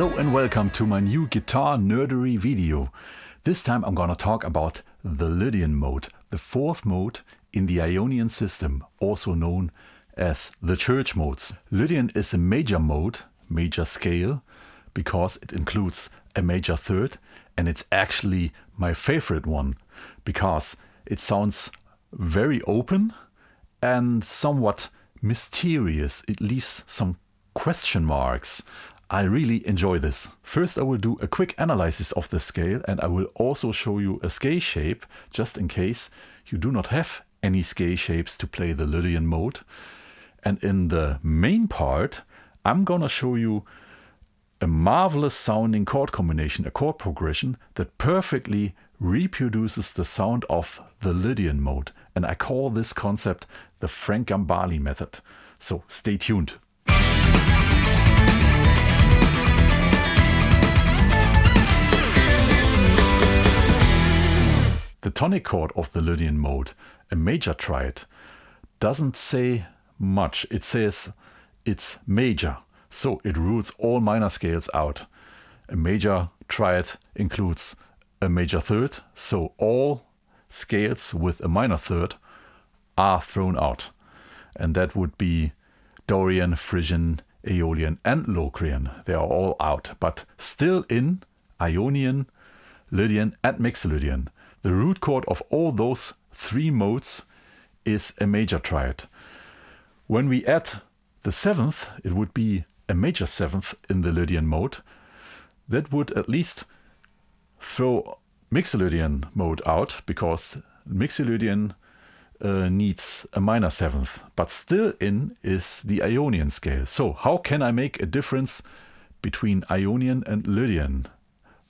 Hello and welcome to my new guitar nerdery video. This time I'm gonna talk about the Lydian mode, the fourth mode in the Ionian system, also known as the church modes. Lydian is a major mode, major scale, because it includes a major third, and it's actually my favorite one because it sounds very open and somewhat mysterious. It leaves some question marks. I really enjoy this. First I will do a quick analysis of the scale, and I will also show you a scale shape just in case you do not have any scale shapes to play the Lydian mode. And in the main part I'm gonna show you a marvelous sounding chord combination, a chord progression that perfectly reproduces the sound of the Lydian mode. And I call this concept the Frank Gambale method. So stay tuned. The tonic chord of the Lydian mode, a major triad, doesn't say much. It says it's major, so it rules all minor scales out. A major triad includes a major third, so all scales with a minor third are thrown out. And that would be Dorian, Phrygian, Aeolian and Locrian. They are all out, but still in Ionian, Lydian and Mixolydian. The root chord of all those three modes is a major triad. When we add the seventh, it would be a major seventh in the Lydian mode. That would at least throw Mixolydian mode out, because Mixolydian needs a minor seventh, but still in is the Ionian scale. So how can I make a difference between Ionian and Lydian?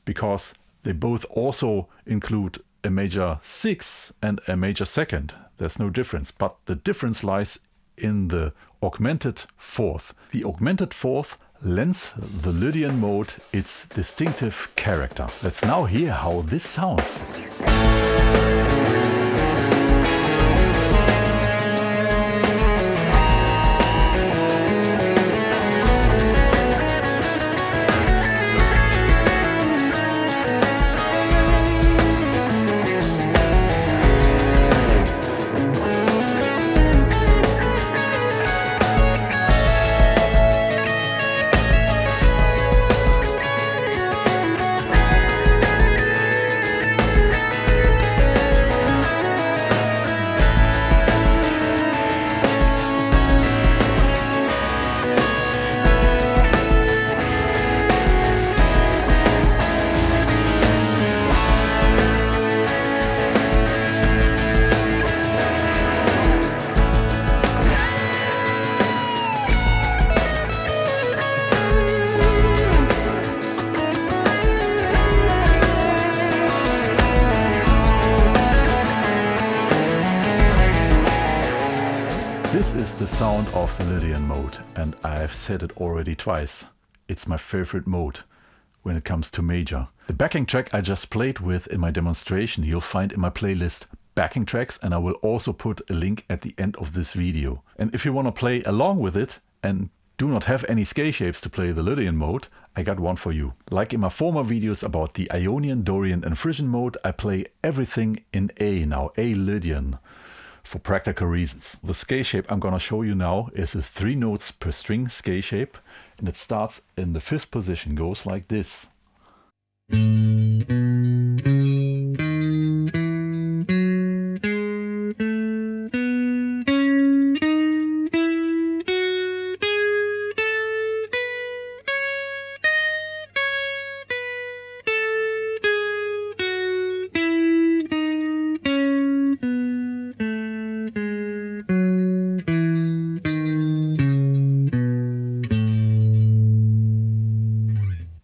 Because they both also include a major sixth and a major second. There's no difference, but the difference lies in the augmented fourth. The augmented fourth lends the Lydian mode its distinctive character. Let's now hear how this sounds. This is the sound of the Lydian mode, and I've said it already twice. It's my favorite mode when it comes to major. The backing track I just played with in my demonstration you'll find in my playlist backing tracks, and I will also put a link at the end of this video. And if you want to play along with it and do not have any scale shapes to play the Lydian mode, I got one for you. Like in my former videos about the Ionian, Dorian and Phrygian mode, I play everything in A now, A Lydian, for practical reasons. The scale shape I'm gonna show you now is a 3 notes per string scale shape, and it starts in the 5th position, goes like this.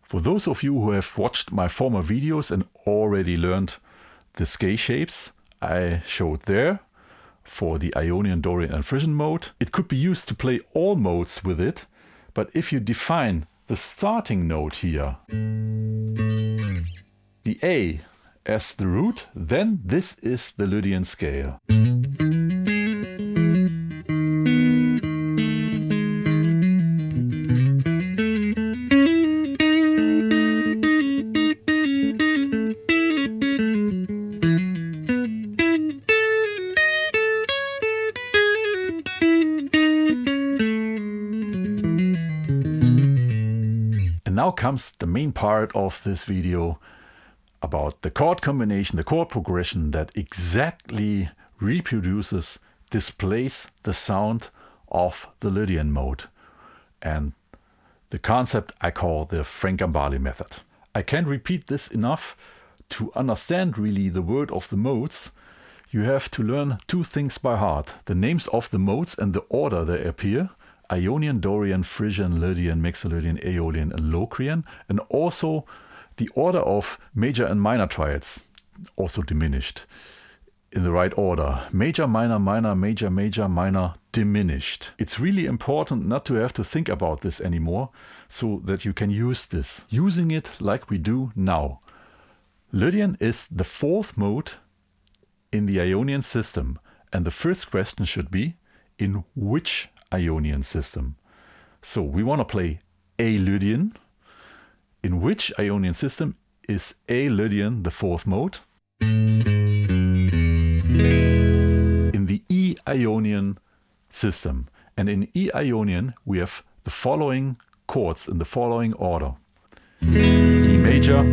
For those of you who have watched my former videos and already learned the scale shapes I showed there for the Ionian, Dorian and Phrygian mode, it could be used to play all modes with it, but if you define the starting note here, the A, as the root, then this is the Lydian scale. And now comes the main part of this video about the chord combination, the chord progression that exactly reproduces, displays the sound of the Lydian mode. And the concept I call the Gambale method. I can't repeat this enough. To understand really the word of the modes, you have to learn two things by heart. The names of the modes and the order they appear. Ionian, Dorian, Phrygian, Lydian, Mixolydian, Aeolian and Locrian. And also the order of major and minor triads, also diminished in the right order. Major, minor, minor, major, major, minor, diminished. It's really important not to have to think about this anymore, so that you can use this. Using it like we do now. Lydian is the fourth mode in the Ionian system. And the first question should be, in which Ionian system? So we want to play A Lydian. In which Ionian system is A Lydian the fourth mode? In the E Ionian system. And in E Ionian we have the following chords in the following order. E major,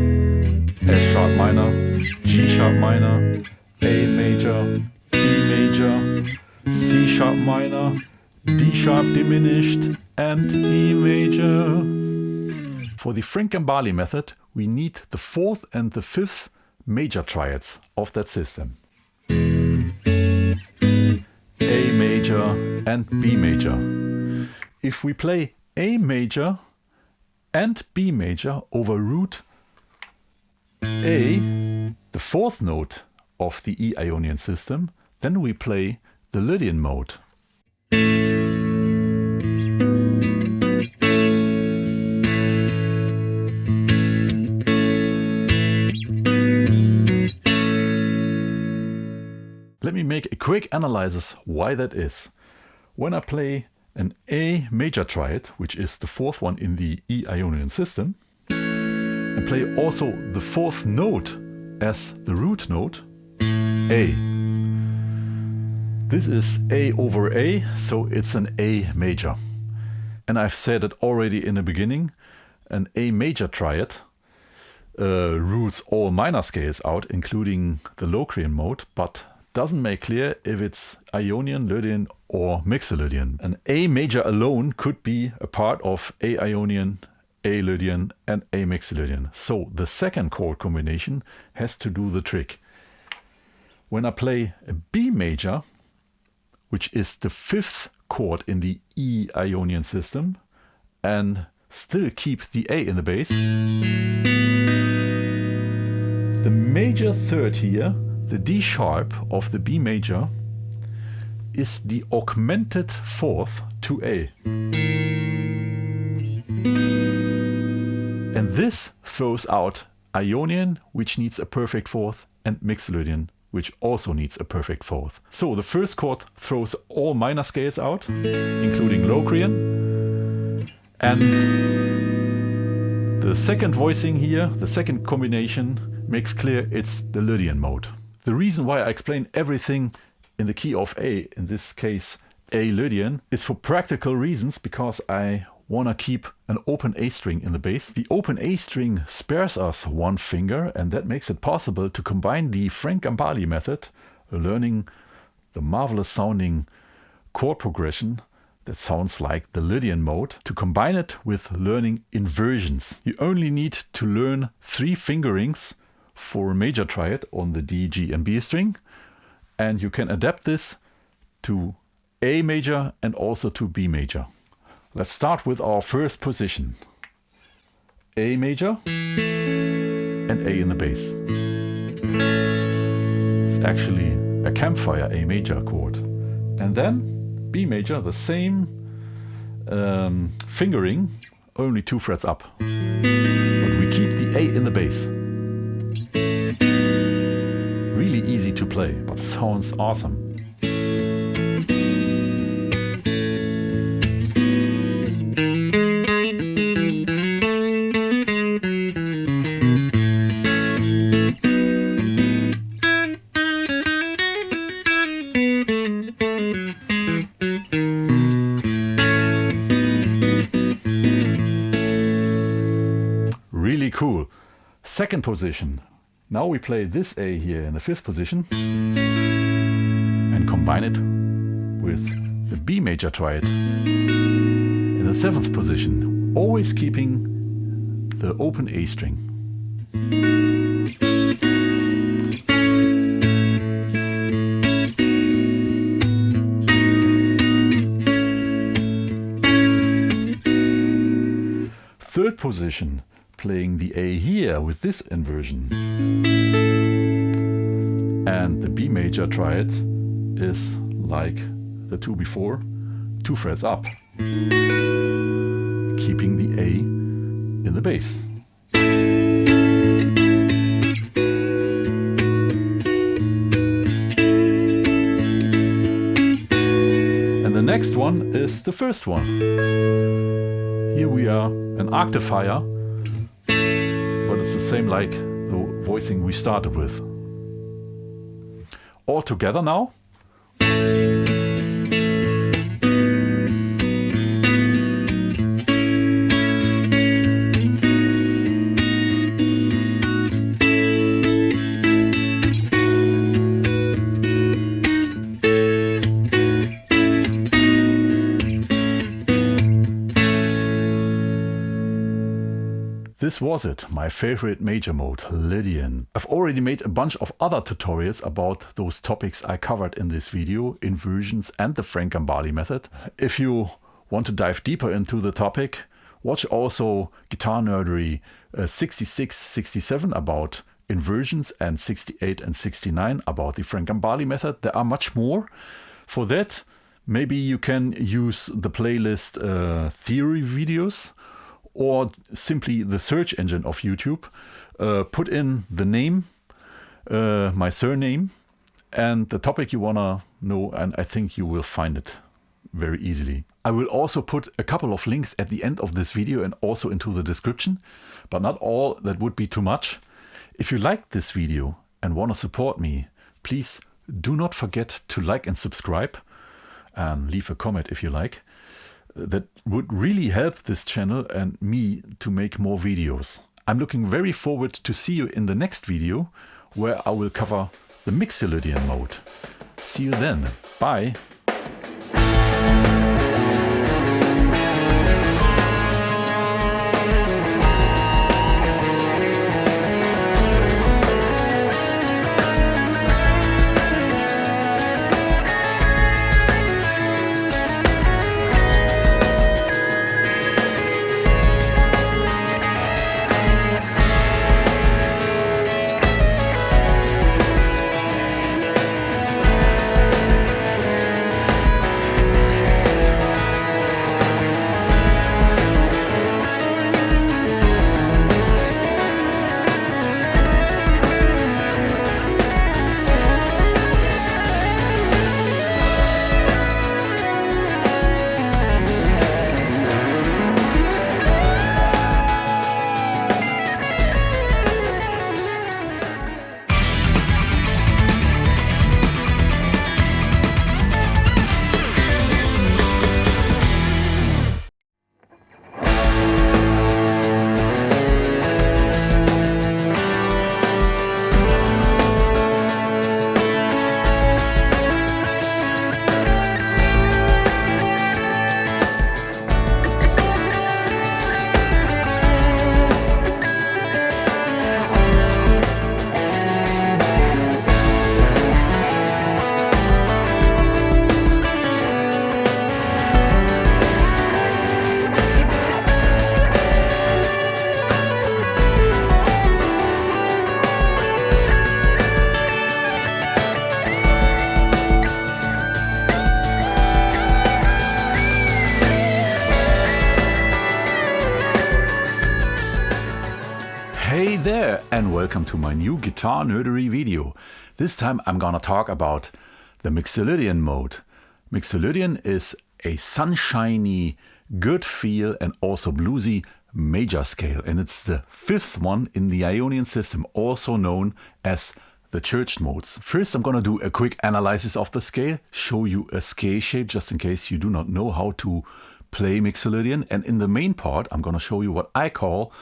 F sharp minor, G sharp minor, A major, B major, C sharp minor, D sharp diminished, and E major. For the Gambale method, we need the fourth and the fifth major triads of that system. A major and B major. If we play A major and B major over root A, the fourth note of the E Ionian system, then we play the Lydian mode. Let me make a quick analysis why that is. When I play an A major triad, which is the fourth one in the E Ionian system, and play also the fourth note as the root note, A. This is A over A, so it's an A major. And I've said it already in the beginning, an A major triad roots all minor scales out, including the Locrian mode, but doesn't make clear if it's Ionian, Lydian or Mixolydian. An A major alone could be a part of A Ionian, A Lydian and A Mixolydian. So the second chord combination has to do the trick. When I play a B major, which is the fifth chord in the E Ionian system, and still keep the A in the bass, the major third here, the D sharp of the B major, is the augmented fourth to A. And this throws out Ionian, which needs a perfect fourth, and Mixolydian, which also needs a perfect fourth. So the first chord throws all minor scales out, including Locrian. And the second voicing here, the second combination, makes clear it's the Lydian mode. The reason why I explain everything in the key of A, in this case A Lydian, is for practical reasons, because I want to keep an open A string in the bass. The open A string spares us one finger, and that makes it possible to combine the Gambale method, learning the marvelous sounding chord progression that sounds like the Lydian mode, to combine it with learning inversions. You only need to learn 3 fingerings for a major triad on the D, G and B string, and you can adapt this to A major and also to B major. Let's start with our first position. A major and A in the bass. It's actually a campfire A major chord. And then B major, the same fingering, only 2 frets up. But we keep the A in the bass. Really easy to play, but sounds awesome. Second position. Now we play this A here in the 5th position and combine it with the B major triad in the 7th position, always keeping the open A string. Third position, playing the A here with this inversion. And the B major triad is like the two before, 2 frets up, keeping the A in the bass. And the next one is the first one. Here we are an octave higher, but it's the same like the voicing we started with. All together now. This was it, my favorite major mode, Lydian. I've already made a bunch of other tutorials about those topics I covered in this video, inversions and the Gambale method. If you want to dive deeper into the topic, watch also Guitar Nerdery 66-67 about inversions and 68 and 69 about the Gambale method. There are much more. For that, maybe you can use the playlist theory videos, or simply the search engine of YouTube. Put in the name, my surname, and the topic you wanna know, and I think you will find it very easily. I will also put a couple of links at the end of this video and also into the description, but not all, that would be too much. If you liked this video and wanna support me, please do not forget to like and subscribe, and leave a comment if you like. That would really help this channel and me to make more videos. I'm looking very forward to see you in the next video, where I will cover the Mixolydian mode. See you then. Bye. Hey there, and welcome to my new Guitar Nerdery video. This time I'm gonna talk about the Mixolydian mode. Mixolydian is a sunshiny, good feel and also bluesy major scale, and it's the 5th one in the Ionian system, also known as the church modes. First I'm gonna do a quick analysis of the scale, show you a scale shape just in case you do not know how to play Mixolydian, and in the main part I'm gonna show you what I call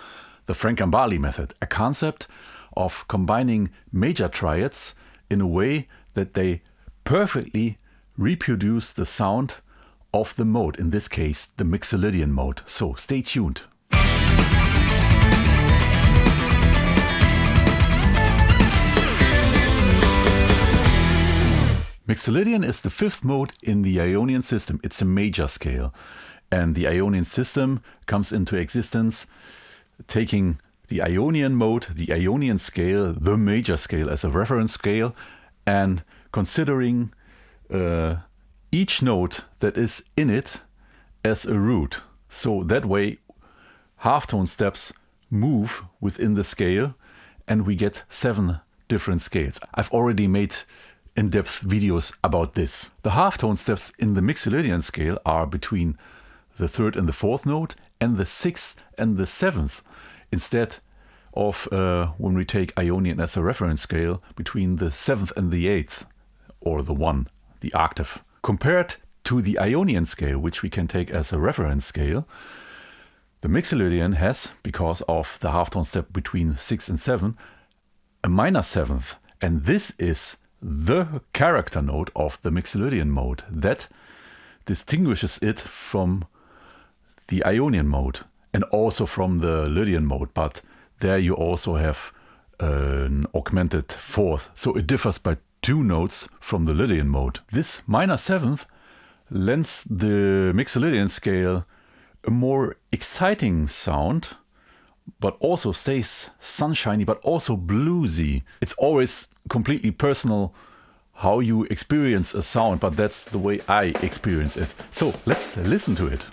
the Gambale method, a concept of combining major triads in a way that they perfectly reproduce the sound of the mode, in this case the Mixolydian mode. So stay tuned. Mixolydian is the fifth mode in the Ionian system. It's a major scale, and the Ionian system comes into existence taking the Ionian mode, the Ionian scale, the major scale as a reference scale, and considering each note that is in it as a root. So that way halftone steps move within the scale and we get 7 different scales. I've already made in-depth videos about this. The halftone steps in the Mixolydian scale are between the 3rd and the 4th note and the 6th and the 7th, instead of when we take Ionian as a reference scale, between the 7th and the 8th, or the 1, the octave. Compared to the Ionian scale, which we can take as a reference scale, the Mixolydian has, because of the halftone step between 6 and 7, a minor 7th, and this is the character note of the Mixolydian mode that distinguishes it from the Ionian mode and also from the Lydian mode, but there you also have an augmented 4th, so it differs by 2 notes from the Lydian mode. This minor 7th lends the Mixolydian scale a more exciting sound, but also stays sunshiny, but also bluesy. It's always completely personal how you experience a sound, but that's the way I experience it. So let's listen to it.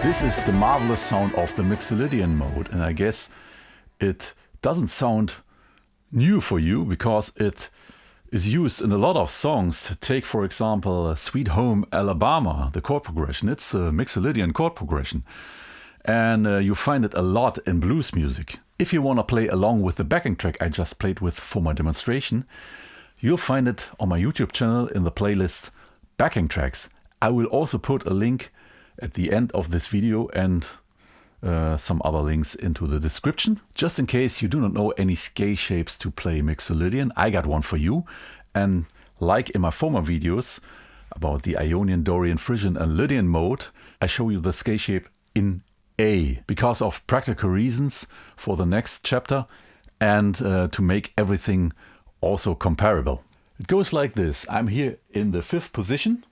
This is the marvelous sound of the Mixolydian mode, and I guess it doesn't sound new for you because it is used in a lot of songs. Take, for example, Sweet Home Alabama, the chord progression. It's a Mixolydian chord progression, and you find it a lot in blues music. If you want to play along with the backing track I just played with for my demonstration, you'll find it on my YouTube channel in the playlist Backing Tracks. I will also put a link at the end of this video and some other links into the description. Just in case you do not know any scale shapes to play Mixolydian, I got one for you. And like in my former videos about the Ionian, Dorian, Phrygian and Lydian mode, I show you the scale shape in A because of practical reasons for the next chapter and to make everything also comparable. It goes like this. I'm here in the 5th position.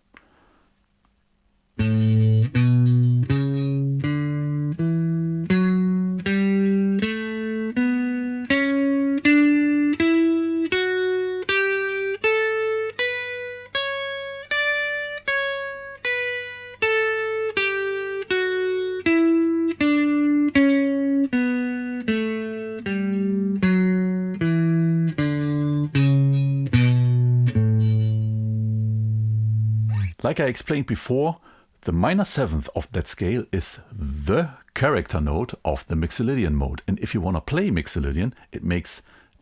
Like I explained before, the minor seventh of that scale is the character note of the Mixolydian mode. And if you want to play Mixolydian, it makes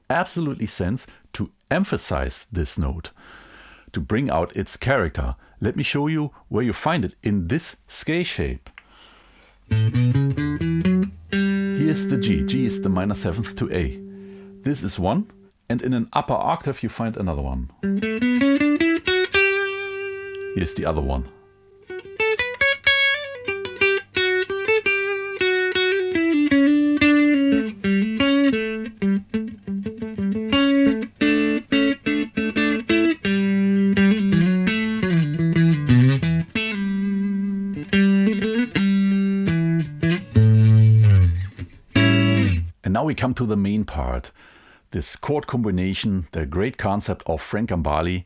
absolutely sense to emphasize this note, to bring out its character. Let me show you where you find it in this scale shape. Here's the G. G is the minor seventh to A. This is one, and in an upper octave you find another one. Here's the other one. And now we come to the main part, this chord combination, the great concept of Frank Gambale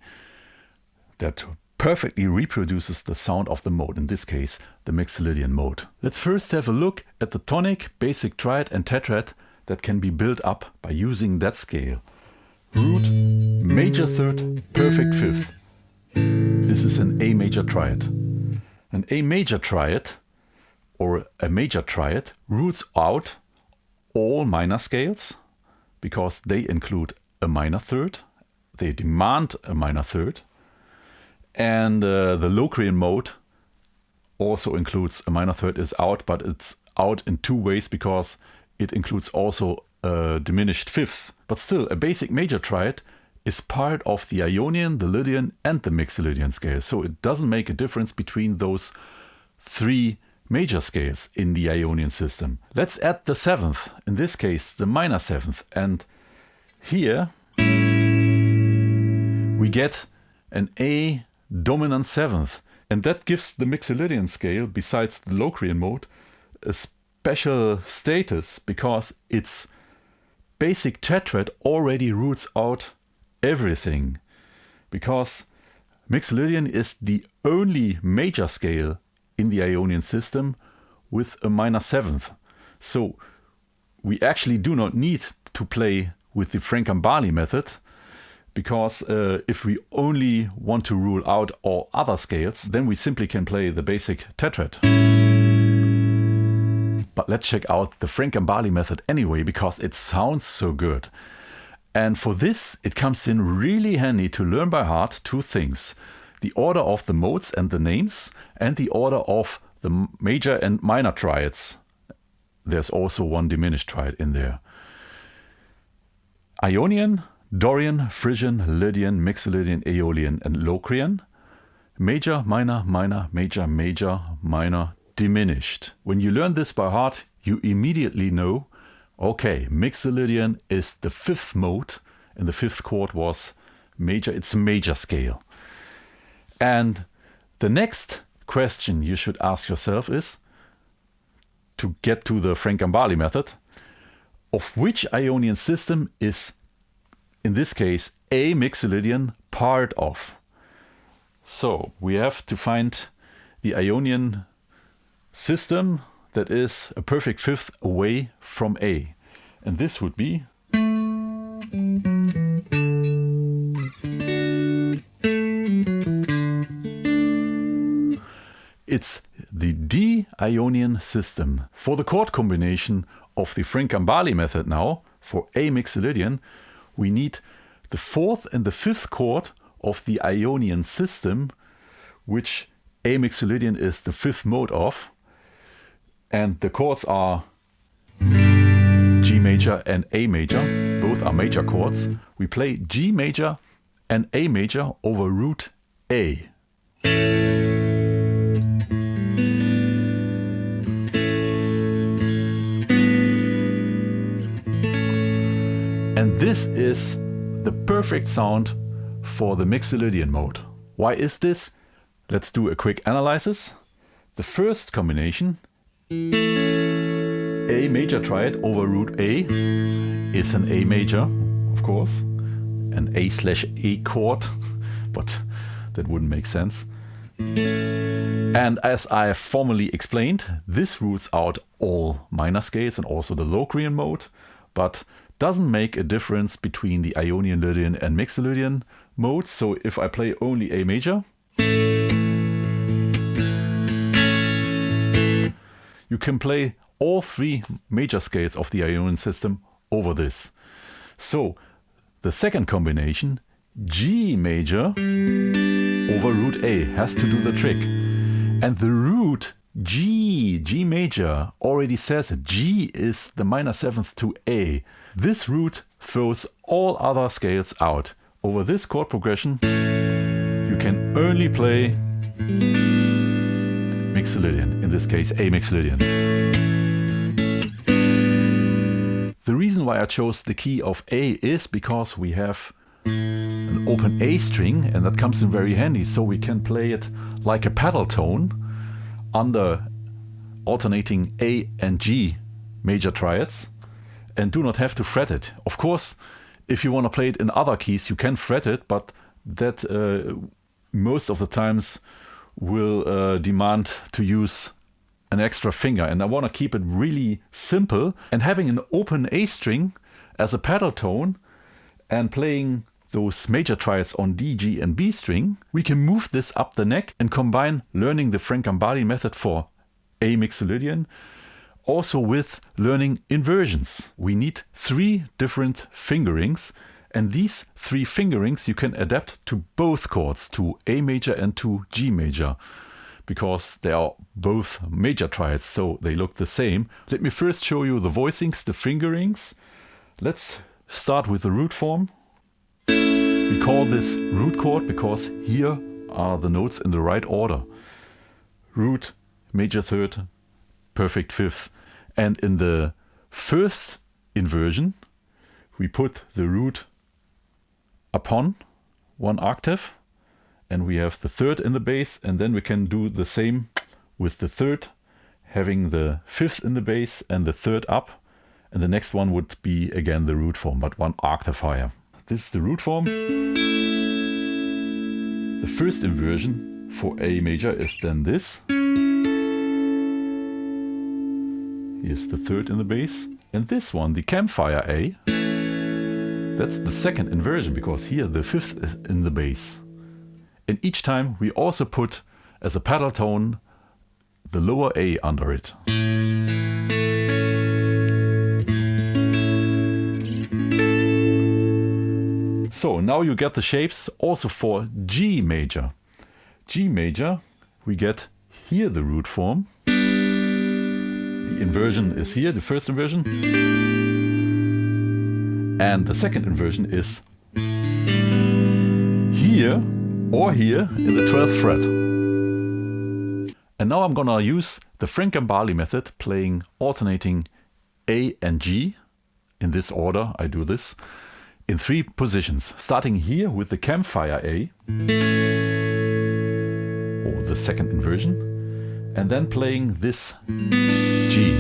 that perfectly reproduces the sound of the mode, in this case the Mixolydian mode. Let's first have a look at the tonic, basic triad and tetrad that can be built up by using that scale. Root, major third, perfect fifth. This is an A major triad. An A major triad or a major triad roots out all minor scales because they include a minor third, they demand a minor third, and the Locrian mode also includes a minor third is out, but it's out in two ways because it includes also a diminished fifth. But still, a basic major triad is part of the Ionian, the Lydian and the Mixolydian scale, so it doesn't make a difference between those three major scales in the Ionian system. Let's add the seventh, in this case the minor seventh, and here we get an A dominant seventh, and that gives the Mixolydian scale, besides the Locrian mode, a special status because its basic tetrad already roots out everything, because Mixolydian is the only major scale in the Ionian system with a minor seventh. So we actually do not need to play with the Frank Gambale method, because if we only want to rule out all other scales, then we simply can play the basic tetrad. But let's check out the Frank Gambale method anyway, because it sounds so good. And for this, it comes in really handy to learn by heart two things: the order of the modes and the names, and the order of the major and minor triads. There's also one diminished triad in there. Ionian, Dorian, Phrygian, Lydian, Mixolydian, Aeolian and Locrian. Major, minor, minor, major, major, minor, diminished. When you learn this by heart, you immediately know, okay, Mixolydian is the fifth mode, and the fifth chord was major. It's a major scale. And the next question you should ask yourself is, to get to the Frank Gambale method, of which Ionian system is, in this case, A Mixolydian part of? So we have to find the Ionian system that is a perfect fifth away from A. And this would be it's the D Ionian system. For the chord combination of the Frank Gambale method now, for A Mixolydian, we need the fourth and the fifth chord of the Ionian system, which A Mixolydian is the fifth mode of. And the chords are G major and A major. Both are major chords. We play G major and A major over root A. And this is the perfect sound for the Mixolydian mode. Why is this? Let's do a quick analysis. The first combination, A major triad over root A, is an A major, of course, an A/A chord, but that wouldn't make sense. And as I have formally explained, this roots out all minor scales and also the Locrian mode, but doesn't make a difference between the Ionian, Lydian and Mixolydian modes. So if I play only A major, you can play all 3 major scales of the Ionian system over this. So the second combination, G major over root A, has to do the trick. And the root G major already says it. G is the minor 7th to A. This root throws all other scales out. Over this chord progression, you can only play Mixolydian, in this case A Mixolydian. The reason why I chose the key of A is because we have an open A string, and that comes in very handy, so we can play it like a pedal tone under alternating A and G major triads and do not have to fret it. Of course, if you want to play it in other keys, you can fret it, but that most of the times will demand to use an extra finger, and I want to keep it really simple. And having an open A string as a pedal tone and playing those major triads on D, G and B string, we can move this up the neck and combine learning the Gambale method for A Mixolydian also with learning inversions. We need 3 different fingerings, and these 3 fingerings you can adapt to both chords, to A major and to G major, because they are both major triads, so they look the same. Let me first show you the voicings, the fingerings. Let's start with the root form. We call this root chord because here are the notes in the right order. Root, major 3rd, perfect 5th. And in the first inversion, we put the root upon 1 octave, and we have the 3rd in the bass, and then we can do the same with the 3rd, having the 5th in the bass and the 3rd up, and the next one would be again the root form, but 1 octave higher. This is the root form. The first inversion for A major is then this. Here's the 3rd in the bass. And this one, the campfire A, that's the second inversion, because here the 5th is in the bass. And each time we also put as a pedal tone the lower A under it. So now you get the shapes also for G major. G major, we get here the root form. The inversion is here, the first inversion. And the second inversion is here or here in the 12th fret. And now I'm gonna use the Gambale method, playing alternating A and G. In this order, I do this in 3 positions, starting here with the campfire A, or the second inversion, and then playing this G.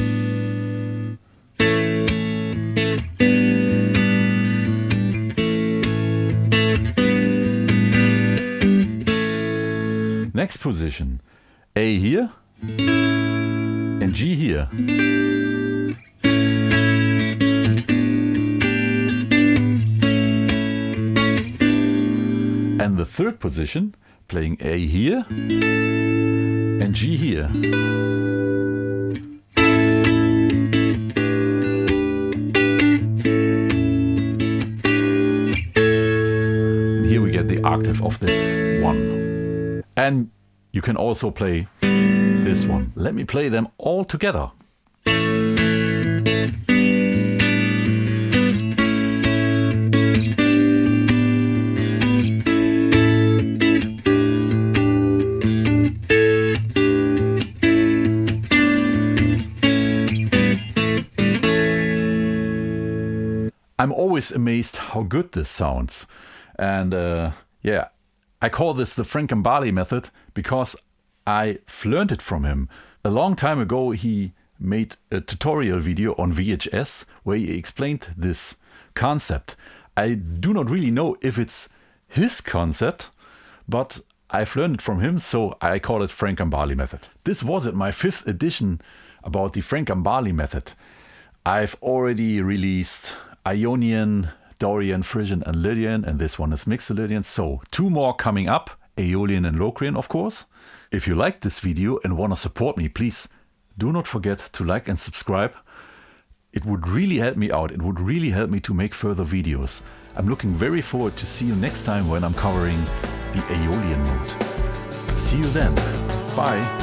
Next position, A here and G here. And the third position, playing A here and G here. And here we get the octave of this one. And you can also play this one. Let me play them all together. I'm always amazed how good this sounds. And yeah, I call this the Gambale method because I've learned it from him. A long time ago, he made a tutorial video on VHS where he explained this concept. I do not really know if it's his concept, but I've learned it from him, so I call it Gambale method. This was it, my 5th edition about the Gambale method. I've already released Ionian, Dorian, Phrygian and Lydian, and this one is Mixolydian. So 2 more coming up, Aeolian and Locrian, of course. If you liked this video and want to support me, please do not forget to like and subscribe. It would really help me out. It would really help me to make further videos. I'm looking very forward to see you next time when I'm covering the Aeolian mode. See you then. Bye.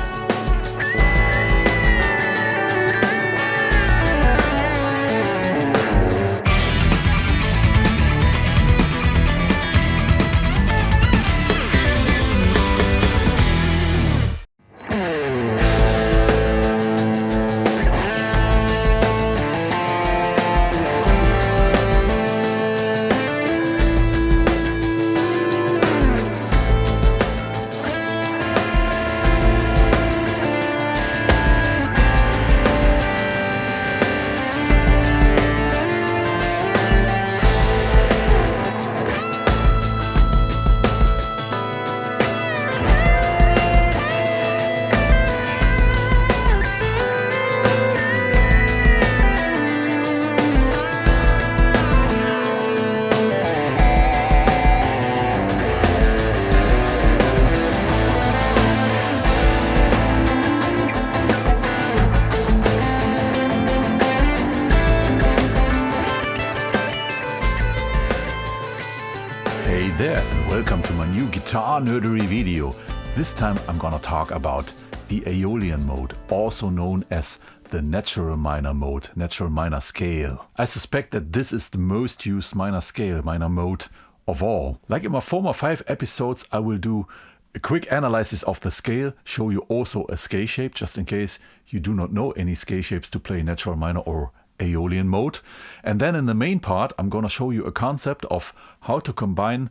Hey there, and welcome to my new guitar nerdery video. This time I'm gonna talk about the Aeolian mode, also known as the natural minor mode, natural minor scale. I suspect that this is the most used minor scale, minor mode of all. Like in my former 5 episodes, I will do a quick analysis of the scale, show you also a scale shape, just in case you do not know any scale shapes to play natural minor or Aeolian mode. And then in the main part, I'm gonna show you a concept of how to combine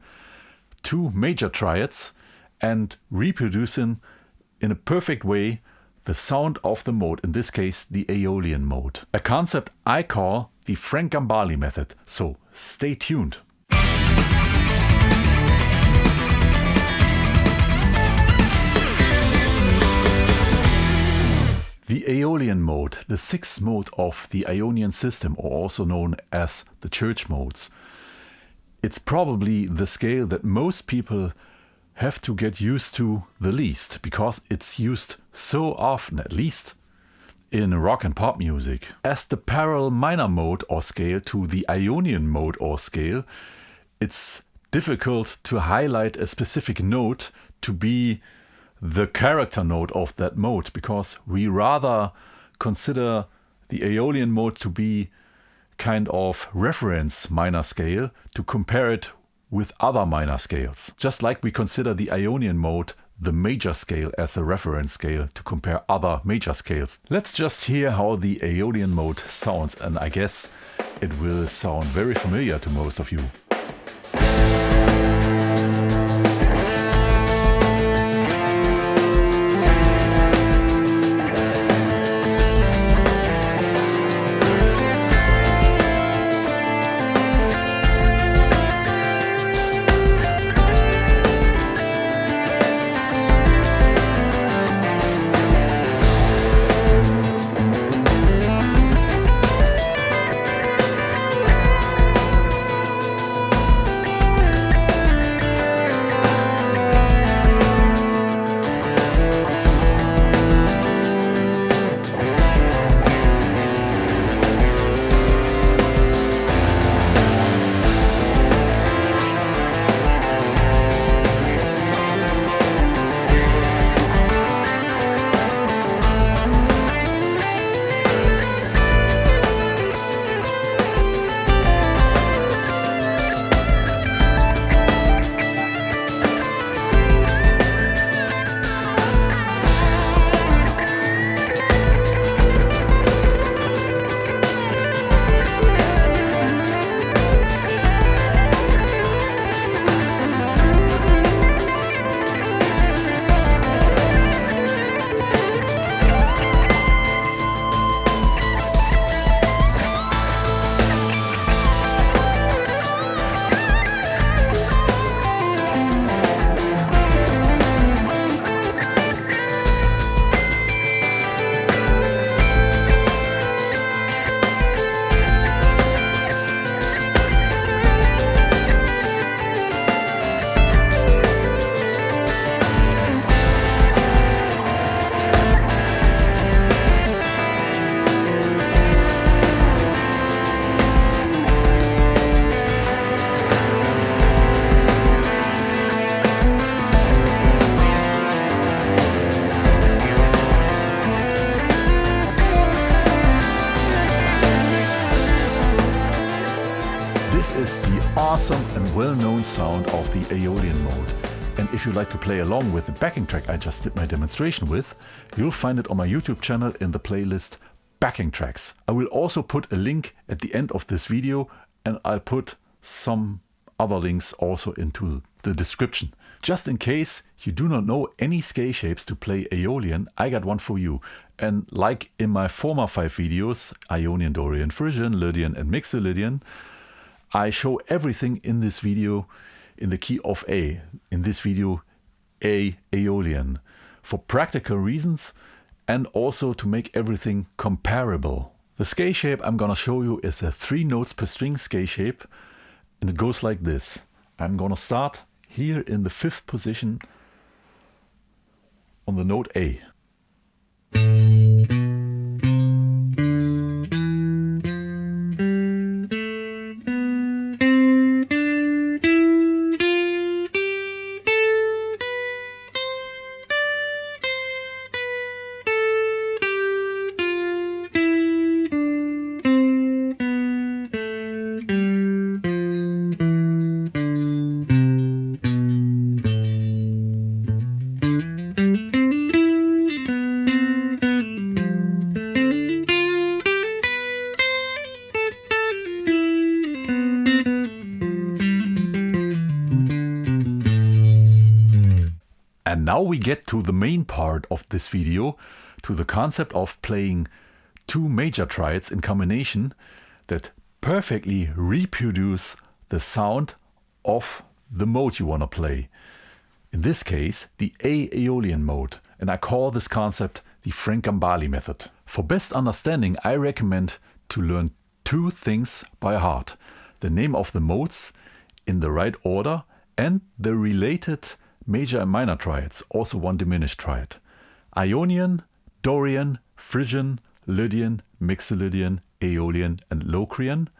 2 major triads and reproducing in a perfect way the sound of the mode, in this case the Aeolian mode. A concept I call the Frank Gambale method, so stay tuned. The Aeolian mode, the 6th mode of the Ionian system, or also known as the church modes. It's probably the scale that most people have to get used to the least, because it's used so often, at least in rock and pop music. As the parallel minor mode or scale to the Ionian mode or scale, it's difficult to highlight a specific note to be the character note of that mode, because we rather consider the Aeolian mode to be kind of reference minor scale to compare it with other minor scales. Just like we consider the Ionian mode the major scale as a reference scale to compare other major scales. Let's just hear how the Aeolian mode sounds, and I guess it will sound very familiar to most of you. awesome and well-known sound of the Aeolian mode. And if you'd like to play along with the backing track I just did my demonstration with, you'll find it on my YouTube channel in the playlist Backing Tracks. I will also put a link at the end of this video, and I'll put some other links also into the description. Just in case you do not know any scale shapes to play Aeolian, I got one for you. And like in my former 5 videos, Ionian, Dorian, Phrygian, Lydian and Mixolydian, I show everything in this video in the key of A. In this video, A Aeolian. For practical reasons and also to make everything comparable. The scale shape I'm gonna show you is a 3 notes per string scale shape, and it goes like this. I'm gonna start here in the 5th position on the note A. And now we get to the main part of this video, to the concept of playing 2 major triads in combination that perfectly reproduce the sound of the mode you want to play. In this case, the A Aeolian mode, and I call this concept the Gambale Method. For best understanding, I recommend to learn 2 things by heart: the name of the modes in the right order and the related major and minor triads, also one diminished triad. Ionian, Dorian, Phrygian, Lydian, Mixolydian, Aeolian and Locrian.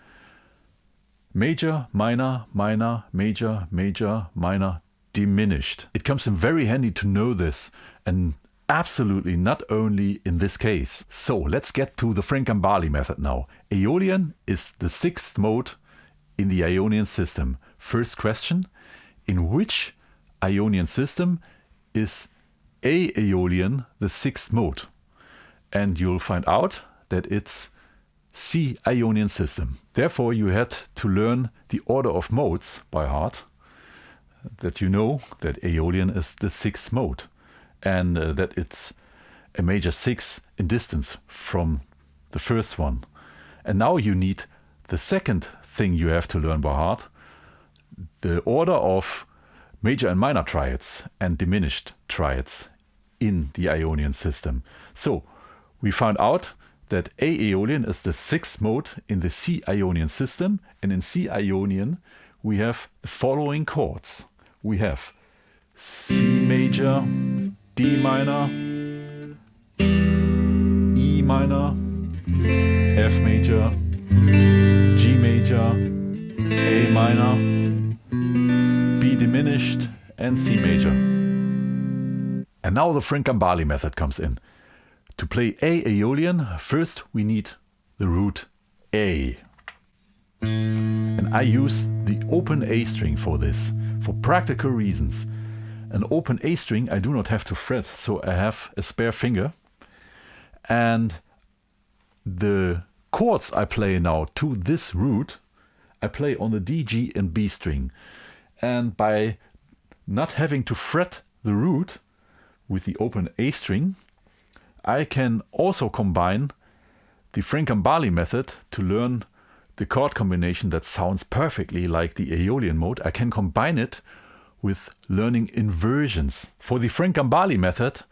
Major, minor, minor, major, major, minor, diminished. It comes in very handy to know this, and absolutely not only in this case. So let's get to the Gambale method now. Aeolian is the 6th mode in the Ionian system. First question, in which Ionian system is A Aeolian the 6th mode? And you'll find out that it's C Ionian system. Therefore you had to learn the order of modes by heart, that you know that Aeolian is the 6th mode, and that it's a major 6 in distance from the first one. And now you need the second thing you have to learn by heart, the order of major and minor triads and diminished triads in the Ionian system. So we found out that A Aeolian is the 6th mode in the C Ionian system, and in C Ionian we have the following chords. We have C major, D minor, E minor, F major, G major, A minor, B diminished and C major. And now the Gambale method comes in. To play A Aeolian, first we need the root A. And I use the open A string for this, for practical reasons. An open A string I do not have to fret, so I have a spare finger. And the chords I play now to this root, I play on the D, G and B string. And by not having to fret the root with the open A string, I can also combine the Gambale method to learn the chord combination that sounds perfectly like the Aeolian mode. I can combine it with learning inversions. For the Gambale method,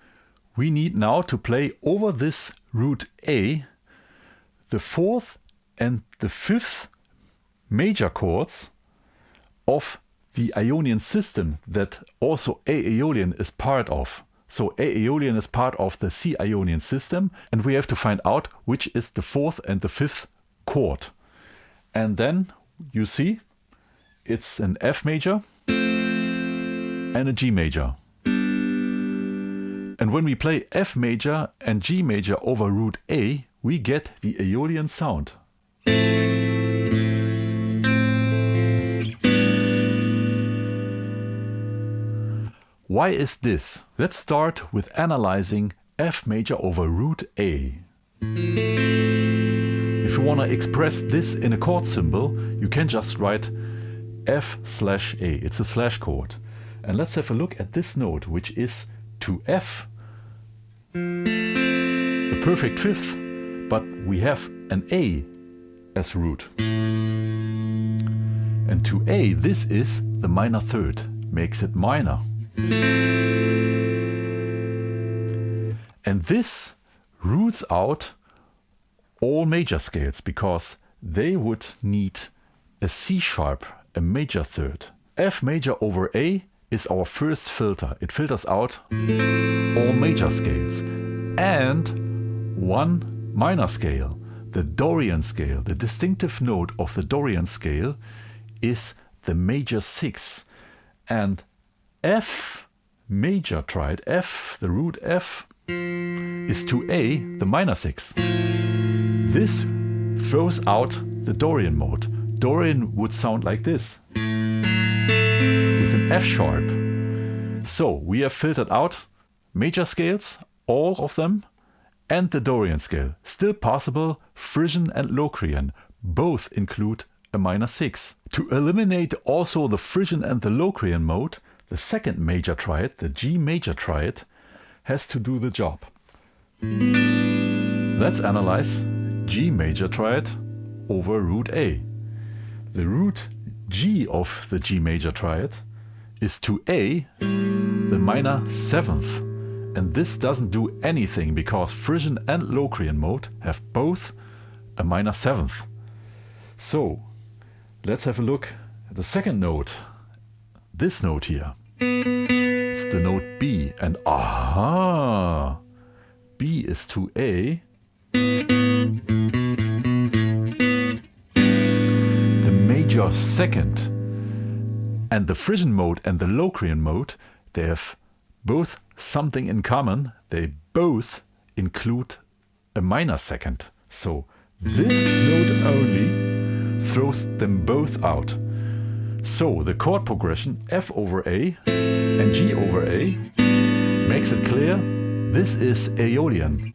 we need now to play over this root A the 4th and the 5th major chords of the Ionian system that also A Aeolian is part of. So A Aeolian is part of the C Ionian system, and we have to find out which is the 4th and the 5th chord. And then you see it's an F major and a G major. And when we play F major and G major over root A, we get the Aeolian sound. Why is this? Let's start with analyzing F major over root A. If you want to express this in a chord symbol, you can just write F/A. It's a slash chord. And let's have a look at this note, which is to F, the perfect fifth, but we have an A as root. And to A, this is the minor third, makes it minor. And this roots out all major scales because they would need a C sharp, a major third. F major over A is our first filter. It filters out all major scales and one minor scale, the Dorian scale. The distinctive note of the Dorian scale is the major 6, and F major triad, F, the root F, is to A, the minor 6. This throws out the Dorian mode. Dorian would sound like this, with an F sharp. So we have filtered out major scales, all of them, and the Dorian scale. Still possible, Phrygian and Locrian both include a minor 6. To eliminate also the Phrygian and the Locrian mode, the second major triad, the G major triad, has to do the job. Let's analyze G major triad over root A. The root G of the G major triad is to A, the minor 7th. And this doesn't do anything because Phrygian and Locrian mode have both a minor 7th. So let's have a look at the second note. This note here. It's the note B. And aha! B is to A, the major second. And the Phrygian mode and the Locrian mode, they have both something in common. They both include a minor second. So this note only throws them both out. So the chord progression F over A and G over A makes it clear this is Aeolian.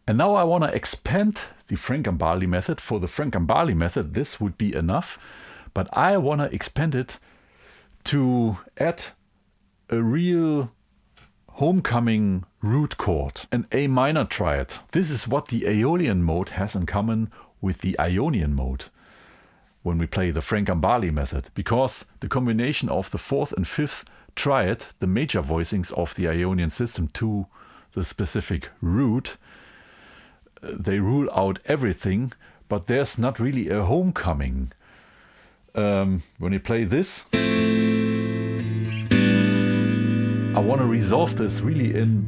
And now I want to expand the Gambale method. For the Gambale method, this would be enough, but I want to expand it to add a real homecoming root chord, an A minor triad. This is what the Aeolian mode has in common with the Ionian mode when we play the Gambale method, because the combination of the 4th and 5th triad, the major voicings of the Ionian system to the specific root, they rule out everything, but there's not really a homecoming. When you play this, I want to resolve this really in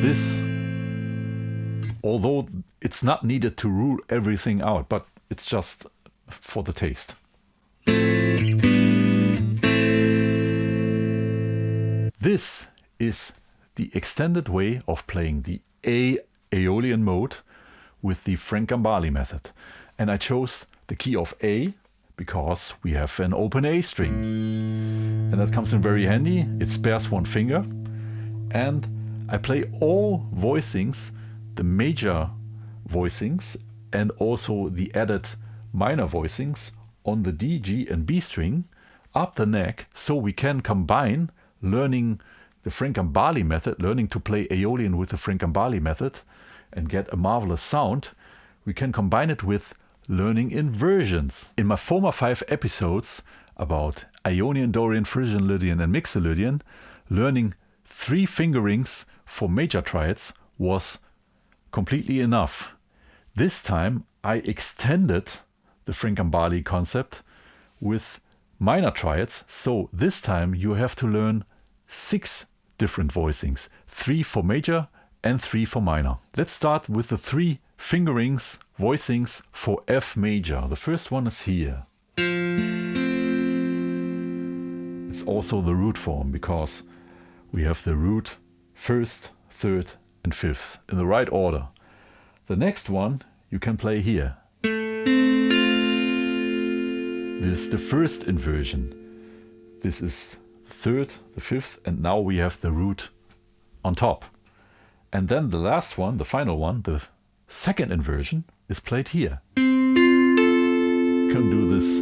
this, although it's not needed to rule everything out, but it's just for the taste. This is the extended way of playing the A Aeolian mode with the Gambale method. And I chose the key of A because we have an open A string. And that comes in very handy. It spares one finger. And I play all voicings, the major voicings, and also the added minor voicings on the D, G, and B string up the neck, so we can combine learning the Gambale method, learning to play Aeolian with the Gambale method, and get a marvelous sound. We can combine it with learning inversions. In my former 5 episodes about Ionian, Dorian, Phrygian, Lydian, and Mixolydian, learning 3 fingerings for major triads was completely enough. This time I extended the Gambale concept with minor triads, so this time you have to learn 6 different voicings, 3 for major and 3 for minor. Let's start with the 3 fingerings, voicings for F major. The first one is here. is also the root form, because we have the root first, third and fifth in the right order. The next one you can play here. This is the first inversion. This is the third, the fifth, and now we have the root on top. And then the last one, the final one, the second inversion, is played here. You can do this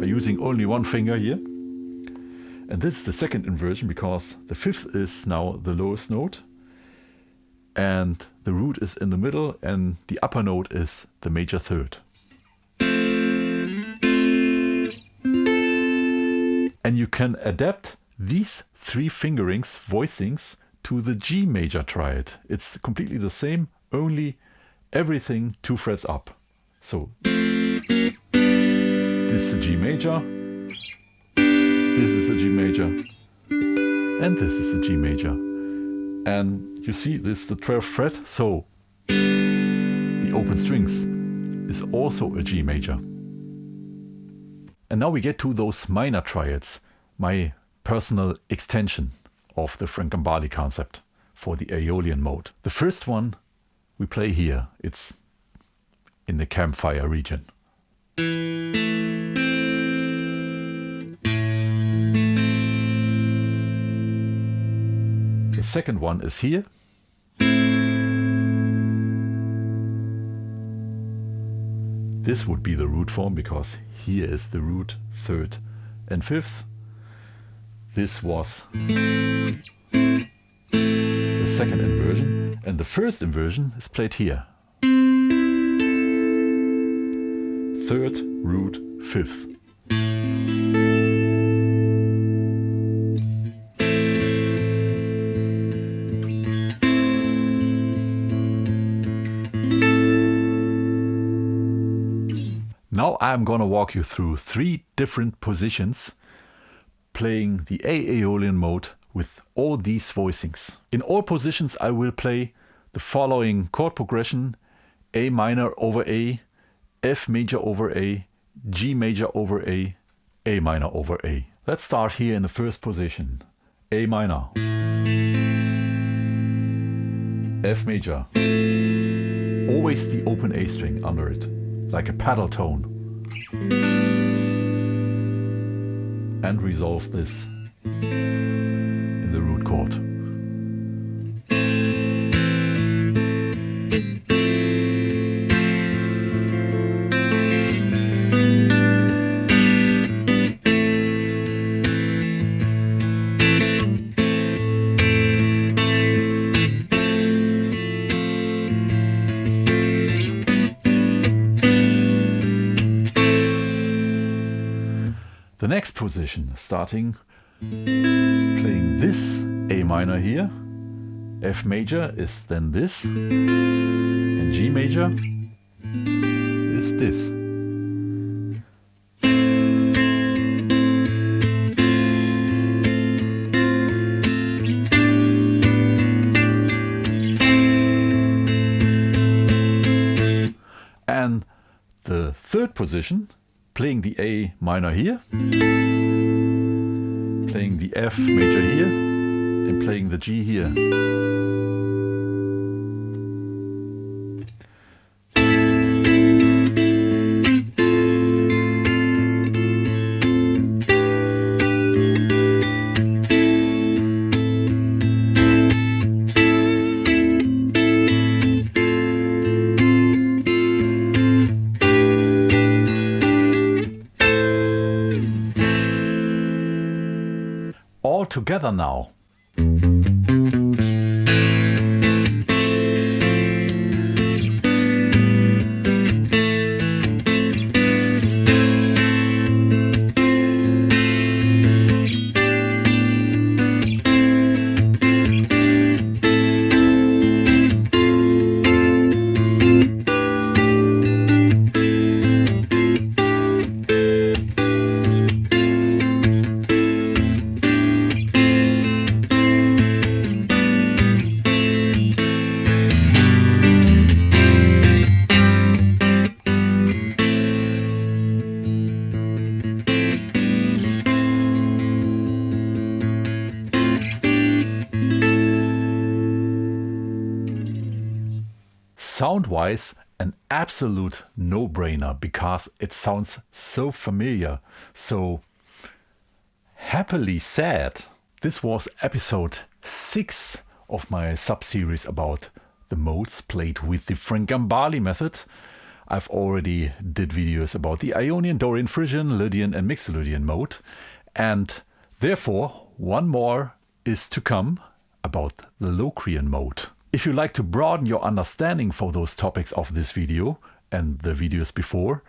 by using only one finger here. And this is the second inversion, because the fifth is now the lowest note, and the root is in the middle, and the upper note is the major third. And you can adapt these three fingerings, voicings, to the G major triad. It's completely the same, only everything 2 frets up. So this is a G major, this is a G major, and this is a G major. And you see this is the 12th fret, so the open strings is also a G major. And now we get to those minor triads, my personal extension of the Frank Gambale concept for the Aeolian mode. The first one we play here, it's in the campfire region. The second one is here. This would be the root form, because here is the root third and fifth. This was the second inversion, and the first inversion is played here. Third, root, fifth. Now I'm gonna walk you through 3 different positions playing the A Aeolian mode with all these voicings. In all positions I will play the following chord progression: A minor over A, F major over A, G major over A, A minor over A. Let's start here in the first position. A minor, F major, always the open A string under it, like a pedal tone, and resolve this in the root chord. The next position, starting playing this A minor here, F major is then this, and G major is this. And the third position, playing the A minor here, playing the F major here, and playing the G here. All together now. sound-wise an absolute no-brainer because it sounds so familiar, so happily sad. This was episode 6 of my sub-series about the modes played with the Gambale method. I've already did videos about the Ionian, Dorian, Phrygian, Lydian and Mixolydian mode, and therefore one more is to come about the Locrian mode. If you like to broaden your understanding for those topics of this video and the videos before,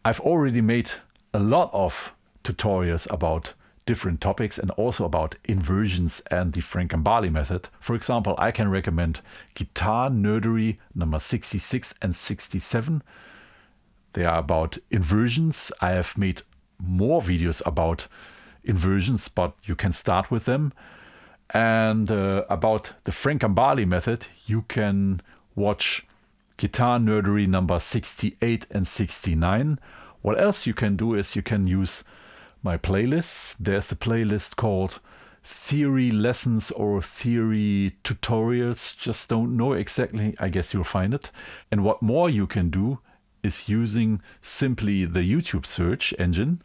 I've already made a lot of tutorials about different topics and also about inversions and the Gambale method. For example, I can recommend GuitarNerdery number 66 and 67. They are about inversions. I have made more videos about inversions, but you can start with them. And about the Gambale method, you can watch GuitarNerdery number 68 and 69. What else you can do is you can use my playlists. There's a playlist called Theory Lessons or Theory Tutorials. Just don't know exactly. I guess you'll find it. And what more you can do is using simply the YouTube search engine,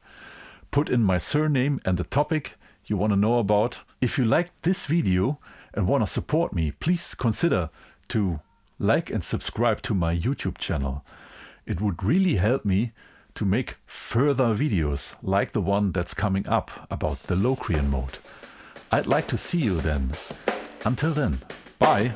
put in my surname and the topic you want to know about. If you liked this video and want to support me, please consider to like and subscribe to my YouTube channel. It would really help me to make further videos like the one that's coming up about the Locrian mode. I'd like to see you then. Until then, bye!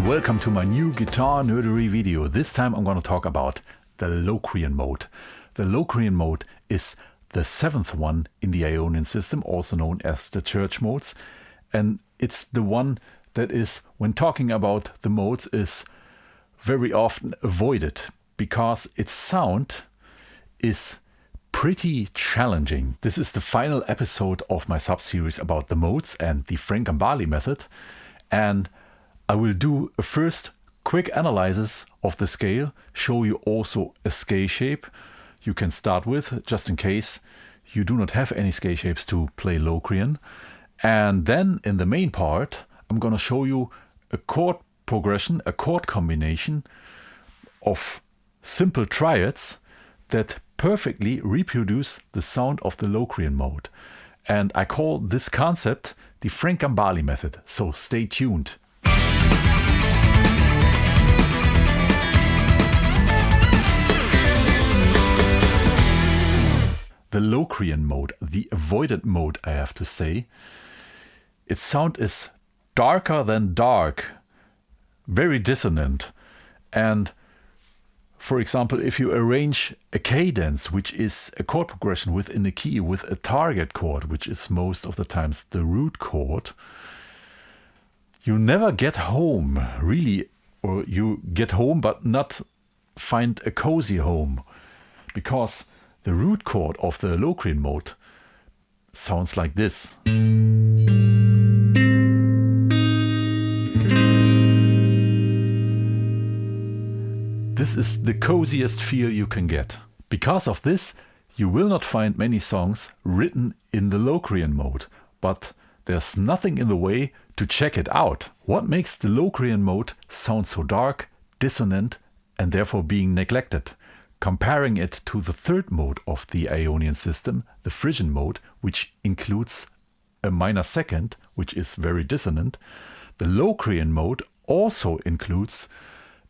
Welcome to my new Guitar Nerdery video. This time I'm going to talk about the Locrian mode. The Locrian mode is the 7th one in the Ionian system, also known as the church modes. And it's the one that is, when talking about the modes, is very often avoided because its sound is pretty challenging. This is the final episode of my sub-series about the modes and the Gambale method. And I will do a first quick analysis of the scale, show you also a scale shape you can start with, just in case you do not have any scale shapes to play Locrian. And then in the main part, I'm going to show you a chord progression, a chord combination of simple triads that perfectly reproduce the sound of the Locrian mode. And I call this concept the Gambale method, so stay tuned. The Locrian mode, the avoided mode, I have to say. Its sound is darker than dark, very dissonant. And for example, if you arrange a cadence, which is a chord progression within a key with a target chord, which is most of the times the root chord, you never get home, really, or you get home but not find a cozy home, because The root chord of the Locrian mode sounds like this. This is the coziest feel you can get. Because of this, you will not find many songs written in the Locrian mode, but there's nothing in the way to check it out. What makes the Locrian mode sound so dark, dissonant, and therefore being neglected? Comparing it to the third mode of the Ionian system, the Phrygian mode, which includes a minor second, which is very dissonant, the Locrian mode also includes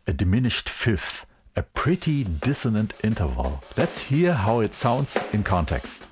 a diminished fifth, a pretty dissonant interval. Let's hear how it sounds in context.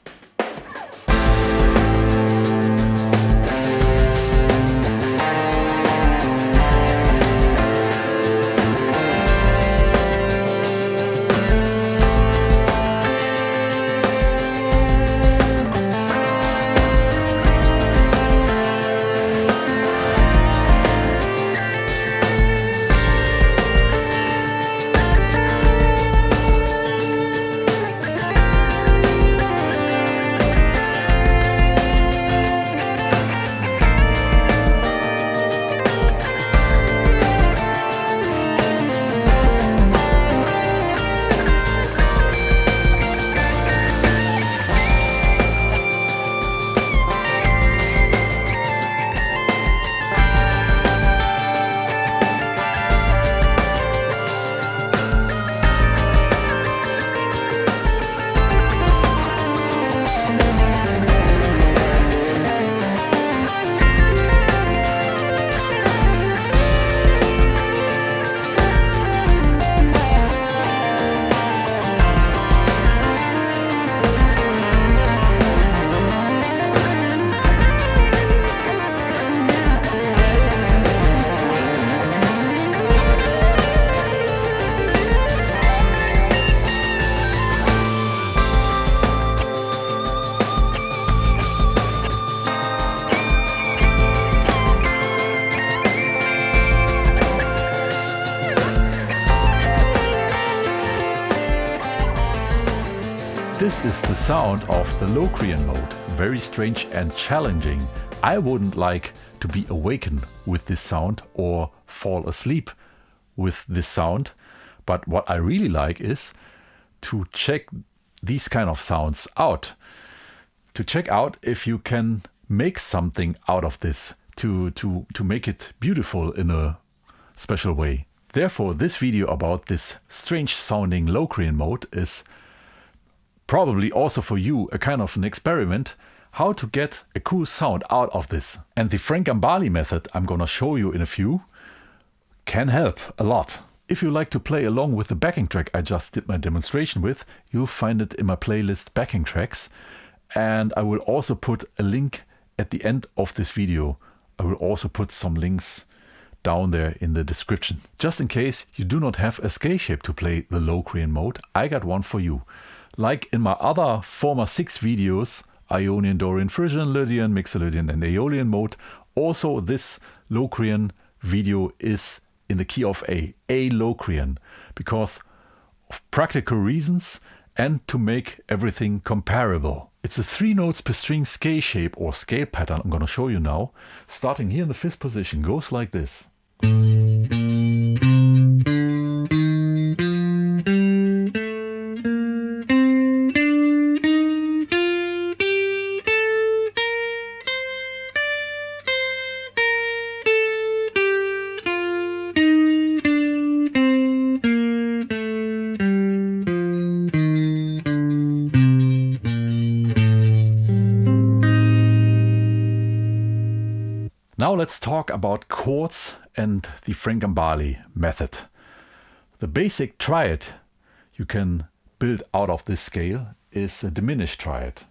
This is the sound of the Locrian mode. Very strange and challenging. I wouldn't like to be awakened with this sound or fall asleep with this sound. But what I really like is to check these kind of sounds out. To check out if you can make something out of this, to make it beautiful in a special way. Therefore, this video about this strange sounding Locrian mode is probably also for you a kind of an experiment how to get a cool sound out of this. And the Gambale method I'm gonna show you in a few can help a lot. If you like to play along with the backing track I just did my demonstration with, you'll find it in my playlist backing tracks. And I will also put a link at the end of this video. I will also put some links down there in the description. Just in case you do not have a scale shape to play the Locrian mode, I got one for you. Like in my other former 6 videos, Ionian, Dorian, Phrygian, Lydian, Mixolydian and Aeolian mode, also this Locrian video is in the key of A Locrian, because of practical reasons and to make everything comparable. It's a 3 notes per string scale shape or scale pattern I'm gonna show you now. Starting here in the 5th position, goes like this. Now let's talk about chords and the Gambale method. The basic triad you can build out of this scale is a diminished triad.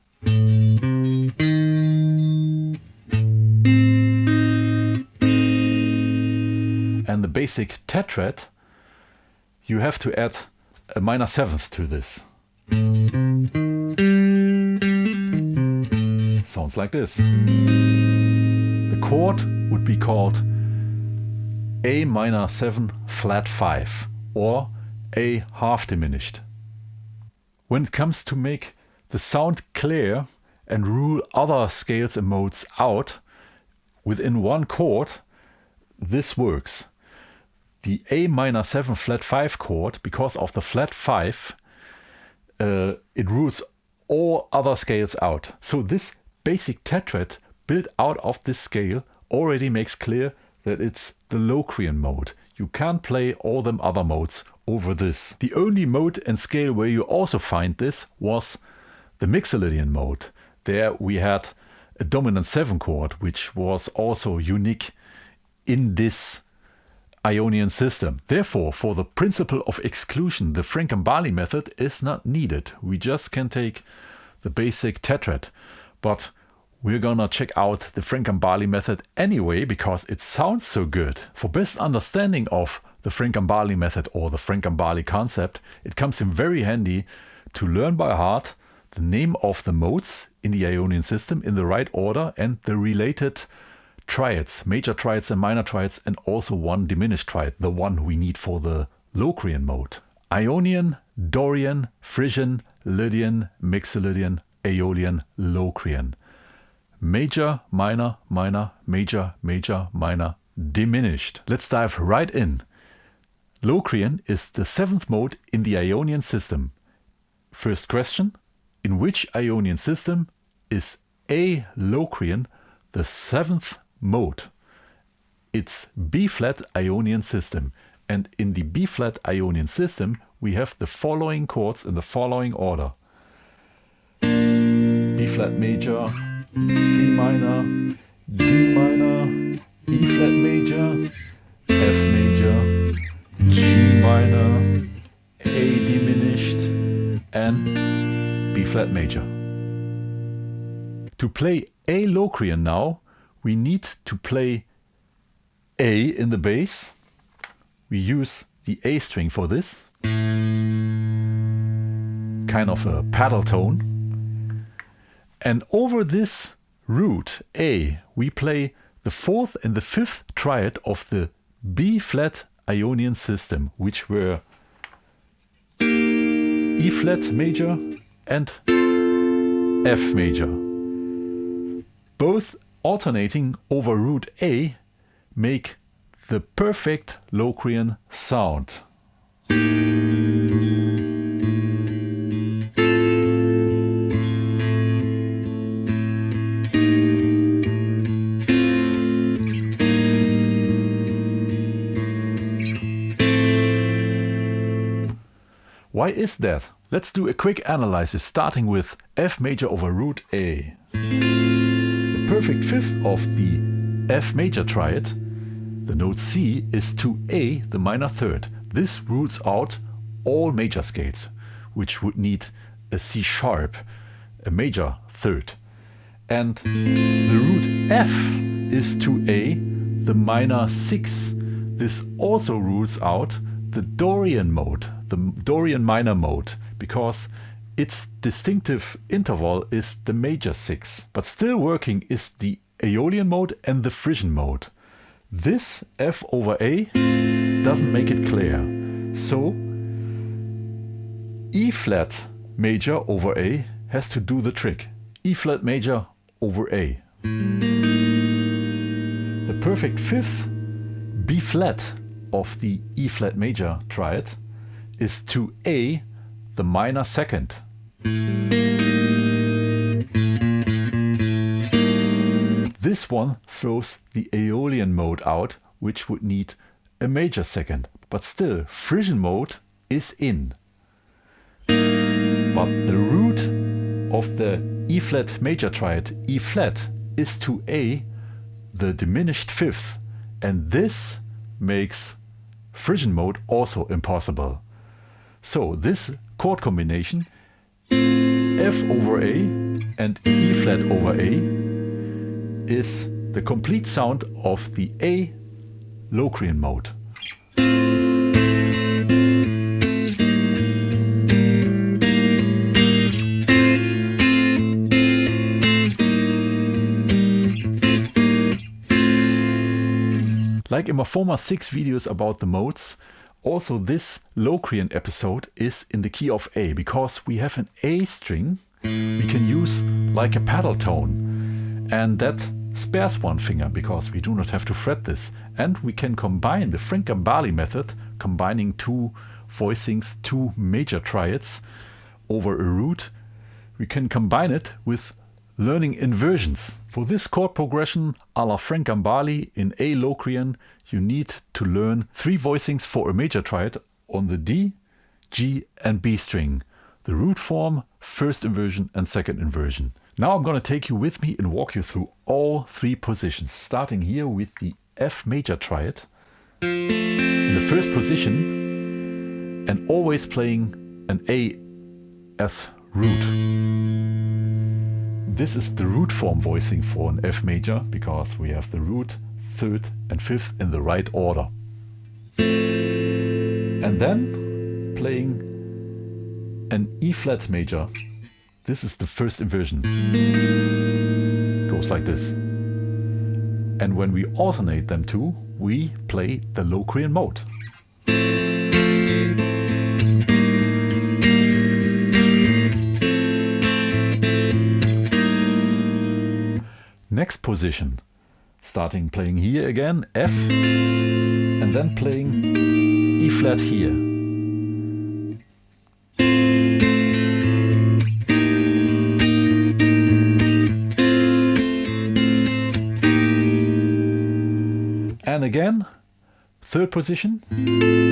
And the basic tetrad, you have to add a minor 7th to this. Sounds like this. The chord would be called A minor 7 flat 5 or A half diminished. when it comes to make the sound clear and rule other scales and modes out within one chord, this works. The A minor 7 flat 5 chord, because of the flat 5, it rules all other scales out. So this basic tetrad built out of this scale already makes clear that it's the Locrian mode. You can't play all them other modes over this. The only mode and scale where you also find this was the Mixolydian mode. There we had a dominant 7 chord, which was also unique in this Ionian system. Therefore, for the principle of exclusion, the Gambale method is not needed. We just can take the basic tetrad. But we're gonna check out the Gambale method anyway, because it sounds so good. For best understanding of the Gambale method or the Gambale concept, it comes in very handy to learn by heart the name of the modes in the Ionian system in the right order and the related triads, major triads and minor triads, and also one diminished triad, the one we need for the Locrian mode. Ionian, Dorian, Phrygian, Lydian, Mixolydian, Aeolian, Locrian. Major, minor, minor, major, major, minor, diminished. Let's dive right in. Locrian is the 7th mode in the Ionian system. First question, in which Ionian system is A Locrian the 7th mode? It's B-flat Ionian system, and in the B-flat Ionian system we have the following chords in the following order: B-flat major, C minor, D minor, E-flat major, F major, G minor, A diminished, and B-flat major. To play A Locrian now, we need to play A in the bass. We use the A string for this, kind of a pedal tone. And over this root A, we play the 4th and the 5th triad of the B-flat Ionian system, which were E-flat major and F major. Both alternating over root A make the perfect Locrian sound. Why is that? Let's do a quick analysis, starting with F major over root A. The perfect 5th of the F major triad, the note C, is to A, the minor 3rd. This rules out all major scales, which would need a C sharp, a major 3rd. And the root F is to A, the minor 6. This also rules out the Dorian mode, the Dorian minor mode, because its distinctive interval is the major 6. But still working is the Aeolian mode and the Phrygian mode. This F over A doesn't make it clear. So E-flat major over A has to do the trick. E-flat major over A. The perfect 5th B-flat of the E-flat major triad is to A, the minor 2nd. This one throws the Aeolian mode out, which would need a major 2nd, but still Phrygian mode is in. But the root of the E-flat major triad, E-flat, is to A, the diminished 5th, and this makes Phrygian mode also impossible. So this chord combination, F over A and E-flat over A, is the complete sound of the A Locrian mode. Like in my former 6 videos about the modes, Also, this Locrian episode is in the key of A, because we have an A string we can use like a pedal tone, and that spares one finger because we do not have to fret this. And we can combine the Gambale method, combining two voicings, two major triads over a root. We can combine it with learning inversions. For this chord progression a la Gambale in A Locrian, you need to learn 3 voicings for a major triad on the D, G and B string. The root form, first inversion and second inversion. Now I'm going to take you with me and walk you through all 3 positions, starting here with the F major triad in the first position and always playing an A as root. This is the root form voicing for an F major because we have the root, 3rd and 5th in the right order. And then playing an E flat major. This is the first inversion. Goes like this. And when we alternate them two, we play the Locrian mode. Next position, starting playing here again, F, and then playing E flat here. And again, third position,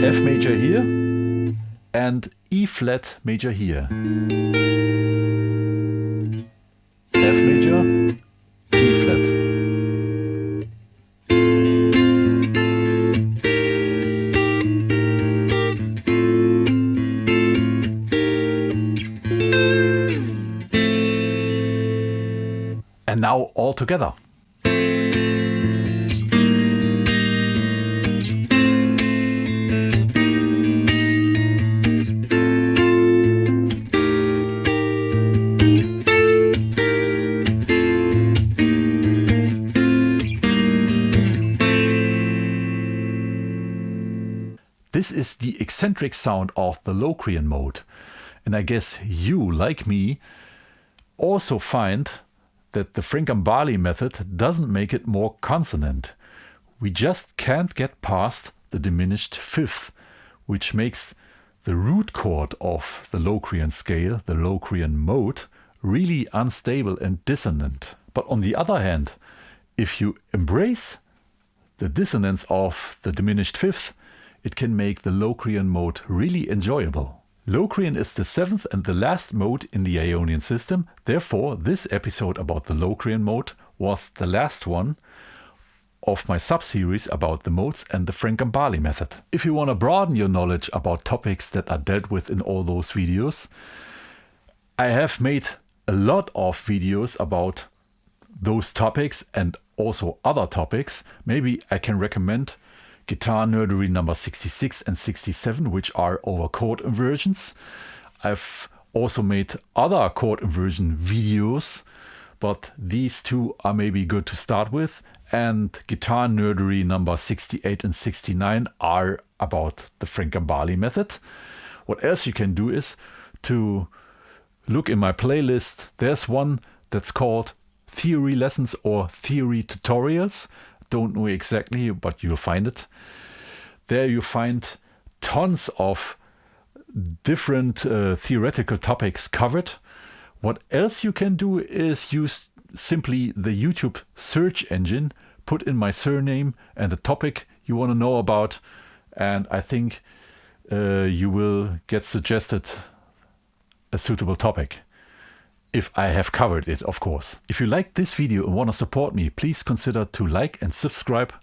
F major here, and E flat major here. F major, E flat. And now all together. This is the eccentric sound of the Locrian mode, and I guess you, like me, also find that the Gambale method doesn't make it more consonant. We just can't get past the diminished fifth, which makes the root chord of the Locrian scale, the Locrian mode, really unstable and dissonant. But on the other hand, if you embrace the dissonance of the diminished fifth, it can make the Locrian mode really enjoyable. Locrian is the 7th and the last mode in the Ionian system. Therefore, this episode about the Locrian mode was the last one of my sub-series about the modes and the Gambale method. If you want to broaden your knowledge about topics that are dealt with in all those videos, I have made a lot of videos about those topics and also other topics. Maybe I can recommend GuitarNerdery number 66 and 67, which are over chord inversions. I've also made other chord inversion videos, but these two are maybe good to start with. And GuitarNerdery number 68 and 69 are about the Gambale method. What else you can do is to look in my playlist. There's one that's called Theory Lessons or Theory Tutorials. Don't know exactly, but you'll find it. There you find tons of different theoretical topics covered. What else you can do is use simply the YouTube search engine, put in my surname and the topic you want to know about, and I think you will get suggested a suitable topic. If I have covered it, of course. If you liked this video and want to support me, please consider to like and subscribe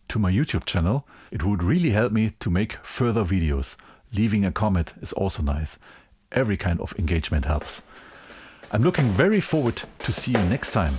to my YouTube channel. It would really help me to make further videos. Leaving a comment is also nice. Every kind of engagement helps. I'm looking very forward to see you next time.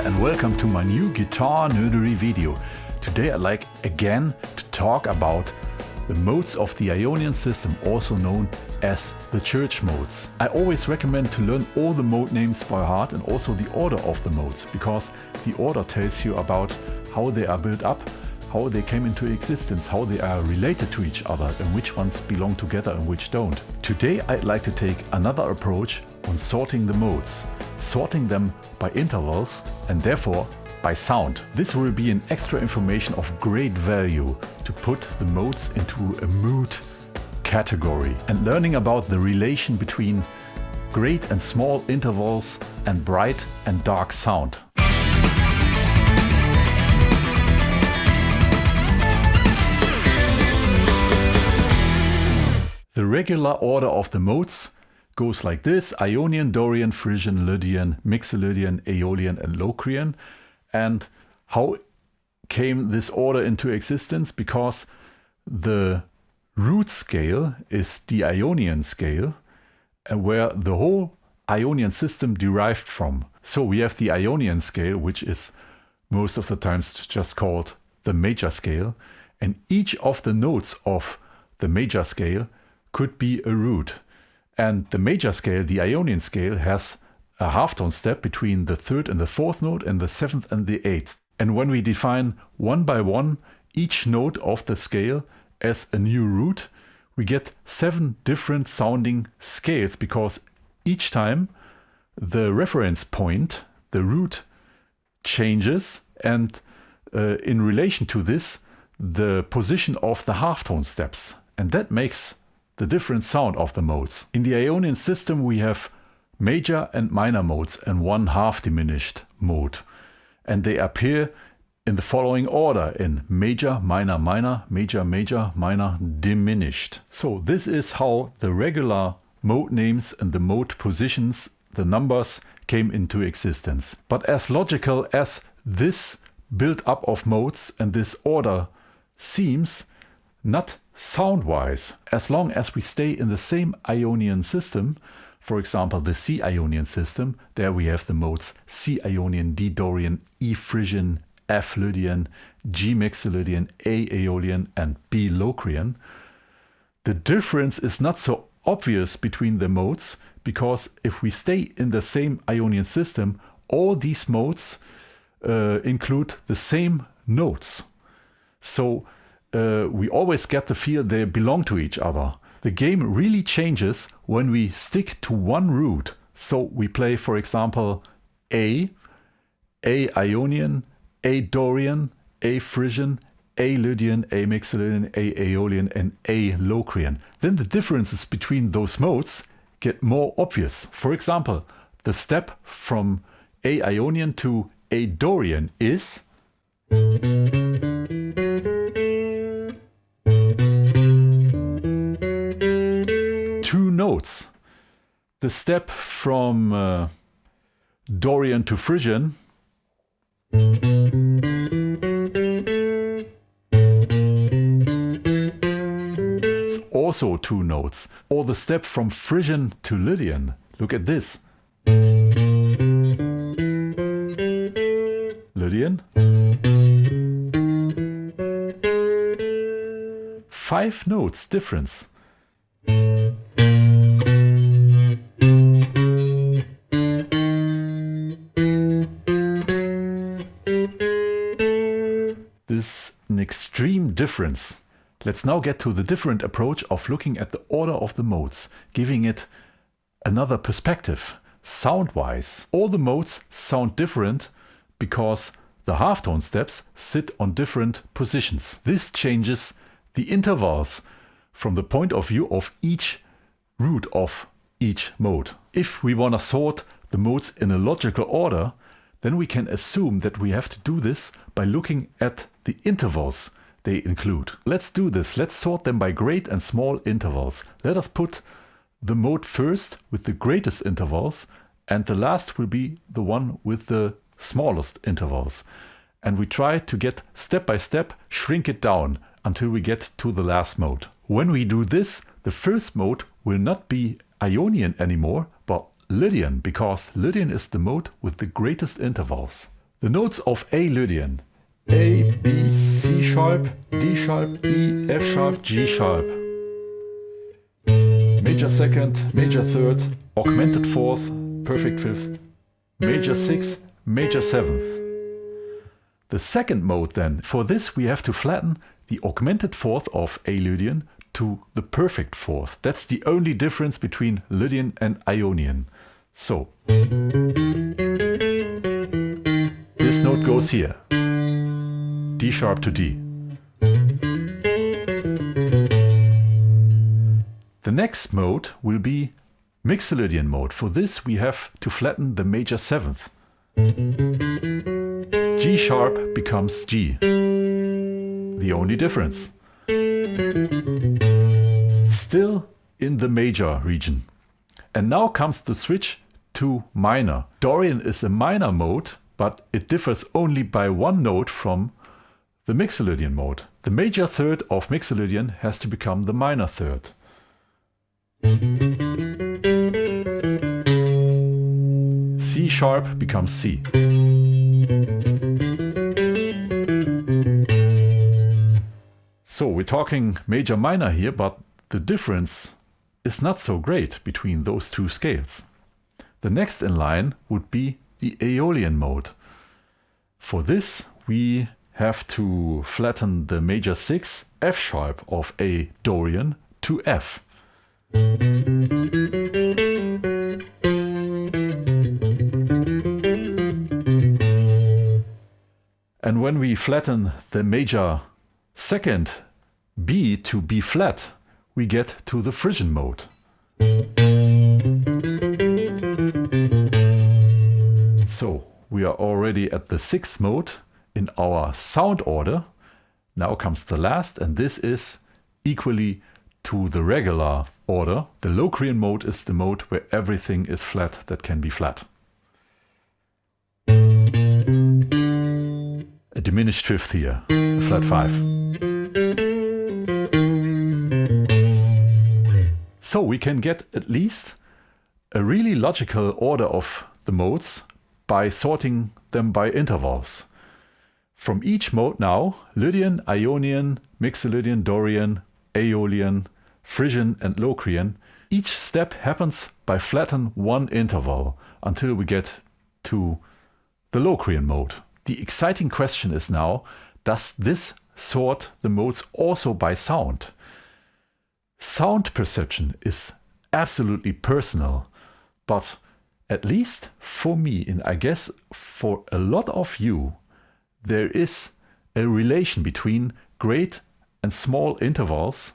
and welcome to my new guitar nerdery video. Today I'd like again to talk about the modes of the Ionian system, also known as the church modes. I always recommend to learn all the mode names by heart and also the order of the modes, because the order tells you about how they are built up, how they came into existence, how they are related to each other, and which ones belong together and which don't. Today I'd like to take another approach on sorting the modes, sorting them by intervals and therefore by sound. This will be an extra information of great value to put the modes into a mood category and learning about the relation between great and small intervals and bright and dark sound. The regular order of the modes goes like this: Ionian, Dorian, Phrygian, Lydian, Mixolydian, Aeolian and Locrian. And how came this order into existence? Because the root scale is the Ionian scale, where the whole Ionian system derived from. So we have the Ionian scale, which is most of the times just called the major scale, and each of the notes of the major scale could be a root. And the major scale, the Ionian scale, has a halftone step between the third and the fourth note and the seventh and the eighth. And when we define one by one each note of the scale as a new root, we get 7 different sounding scales, because each time the reference point, the root, changes, and in relation to this, the position of the halftone steps. And that makes the different sound of the modes. In the Ionian system we have major and minor modes and one half diminished mode. And they appear in the following order: in major, minor, minor, major, major, minor, diminished. So this is how the regular mode names and the mode positions, the numbers, came into existence. But as logical as this build up of modes and this order seems, not sound-wise, as long as we stay in the same Ionian system. For example, the C Ionian system, there we have the modes C Ionian, D Dorian, E Phrygian, F Lydian, G Mixolydian, A Aeolian and B Locrian. The difference is not so obvious between the modes, because if we stay in the same Ionian system, all these modes include the same notes. So we always get the feel they belong to each other. The game really changes when we stick to one root. So we play, for example, A Ionian, A Dorian, A Phrygian, A Lydian, A Mixolydian, A Aeolian and A Locrian. Then the differences between those modes get more obvious. For example, the step from A Ionian to A Dorian is 2 notes. The step from Dorian to Phrygian is also 2 notes. Or the step from Phrygian to Lydian. Look at this. Lydian. 5 notes difference. This is an extreme difference. Let's now get to the different approach of looking at the order of the modes, giving it another perspective. Sound-wise, all the modes sound different because the halftone steps sit on different positions. This changes the intervals from the point of view of each root of each mode. If we want to sort the modes in a logical order, then we can assume that we have to do this by looking at the intervals they include. Let's do this. Let's sort them by great and small intervals. Let us put the mode first with the greatest intervals, and the last will be the one with the smallest intervals. And we try to get step by step, shrink it down until we get to the last mode. When we do this, the first mode will not be Ionian anymore, but Lydian, because Lydian is the mode with the greatest intervals. The notes of A Lydian: A, B, C sharp, D sharp, E, F sharp, G sharp. Major second, major third, augmented fourth, perfect fifth, major sixth, major seventh. The second mode then, for this we have to flatten the augmented fourth of A Lydian to the perfect fourth. That's the only difference between Lydian and Ionian. So, this note goes here, D sharp to D. The next mode will be Mixolydian mode. For this we have to flatten the major seventh. G sharp becomes G. The only difference. Still in the major region. And now comes the switch to minor. Dorian is a minor mode, but it differs only by one note from the Mixolydian mode. The major third of Mixolydian has to become the minor third. C sharp becomes C. So we're talking major minor here, but the difference is not so great between those two scales. The next in line would be the Aeolian mode. For this we have to flatten the major 6 F sharp of A Dorian to F. And when we flatten the major second B to B flat, we get to the Phrygian mode. So we are already at the 6th mode in our sound order. Now comes the last, and this is equally to the regular order. The Locrian mode is the mode where everything is flat that can be flat. A diminished fifth here, a flat 5. So we can get at least a really logical order of the modes by sorting them by intervals. From each mode now, Lydian, Ionian, Mixolydian, Dorian, Aeolian, Phrygian and Locrian, each step happens by flatten one interval until we get to the Locrian mode. The exciting question is now, does this sort the modes also by sound? Sound perception is absolutely personal, but at least for me, and I guess for a lot of you, there is a relation between great and small intervals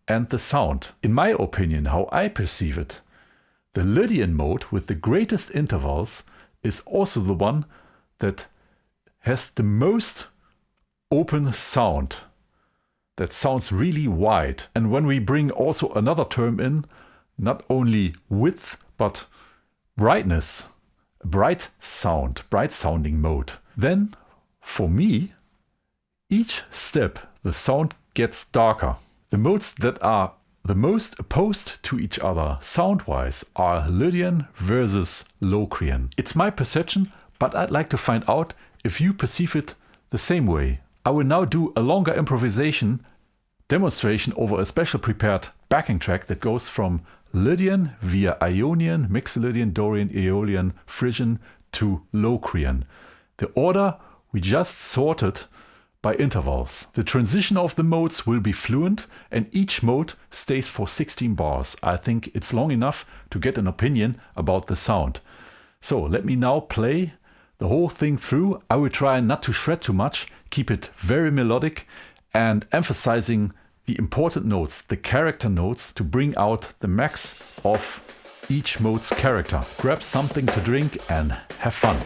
and the sound. In my opinion, how I perceive it, the Lydian mode with the greatest intervals is also the one that has the most open sound. That sounds really wide. And when we bring also another term in, not only width, but brightness, bright sound, bright sounding mode, then for me, each step the sound gets darker. The modes that are the most opposed to each other sound-wise are Lydian versus Locrian. It's my perception, but I'd like to find out if you perceive it the same way. I will now do a longer improvisation demonstration over a special prepared backing track that goes from Lydian via Ionian, Mixolydian, Dorian, Aeolian, Phrygian to Locrian. The order we just sorted by intervals. The transition of the modes will be fluent and each mode stays for 16 bars. I think it's long enough to get an opinion about the sound. So let me now play the whole thing through. I will try not to shred too much, keep it very melodic and emphasizing the important notes, the character notes, to bring out the max of each mode's character. Grab something to drink and have fun.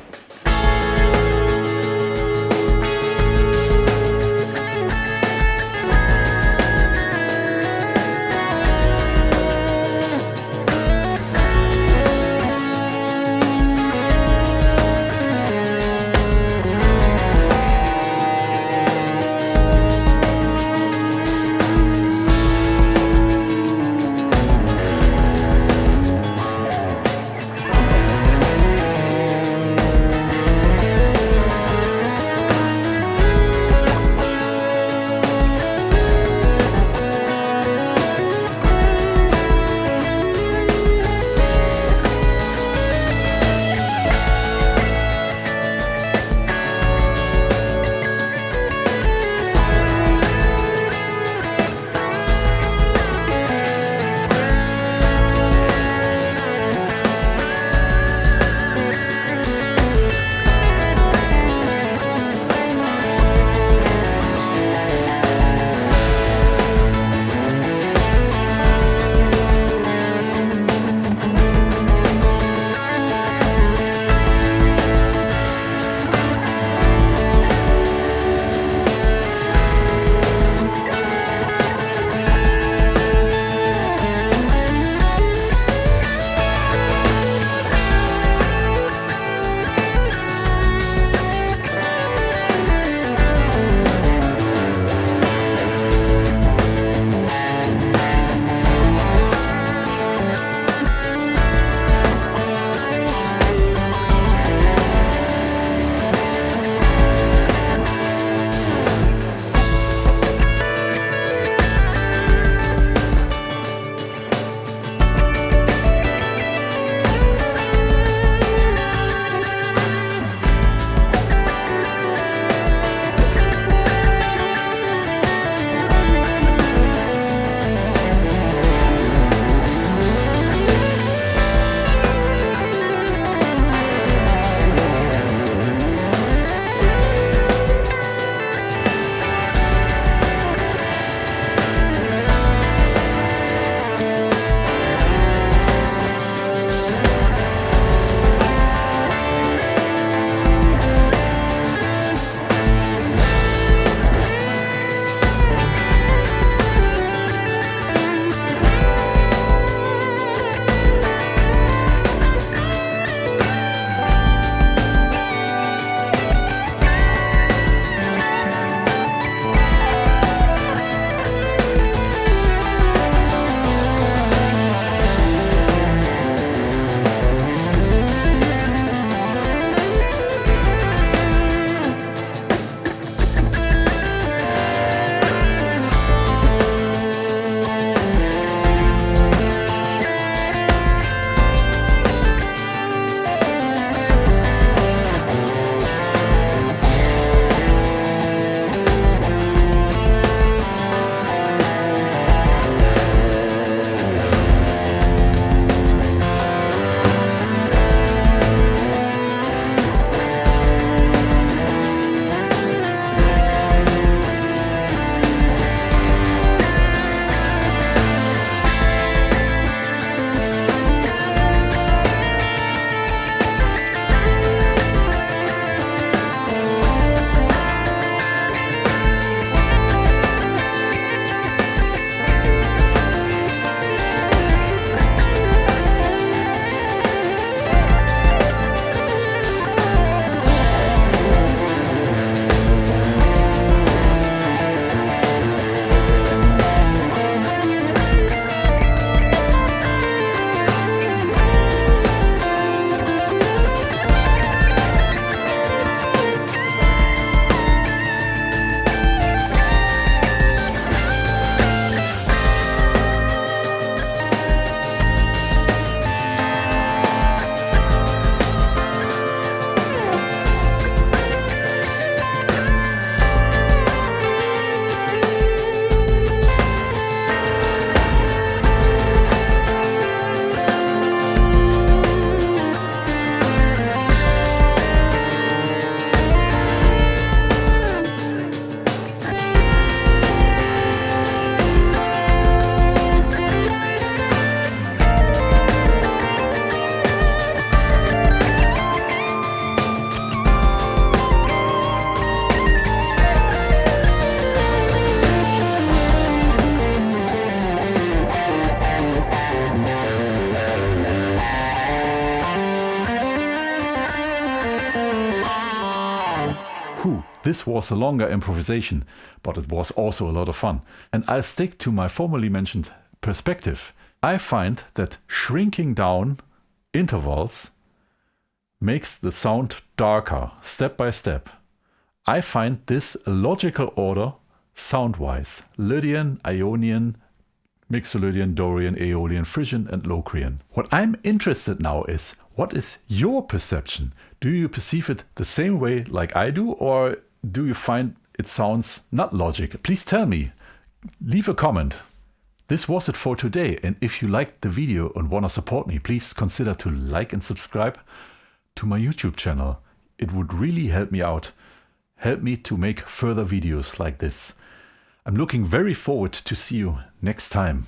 This was a longer improvisation, but it was also a lot of fun. And I'll stick to my formerly mentioned perspective. I find that shrinking down intervals makes the sound darker, step by step. I find this a logical order sound-wise. Lydian, Ionian, Mixolydian, Dorian, Aeolian, Phrygian and Locrian. What I'm interested now is, what is your perception? Do you perceive it the same way like I do, or do you find it sounds not logic? Please tell me. Leave a comment. This was it for today, and if you liked the video and want to support me, please consider to like and subscribe to my YouTube channel. It would really help me out. Help me to make further videos like this. I'm looking very forward to see you next time.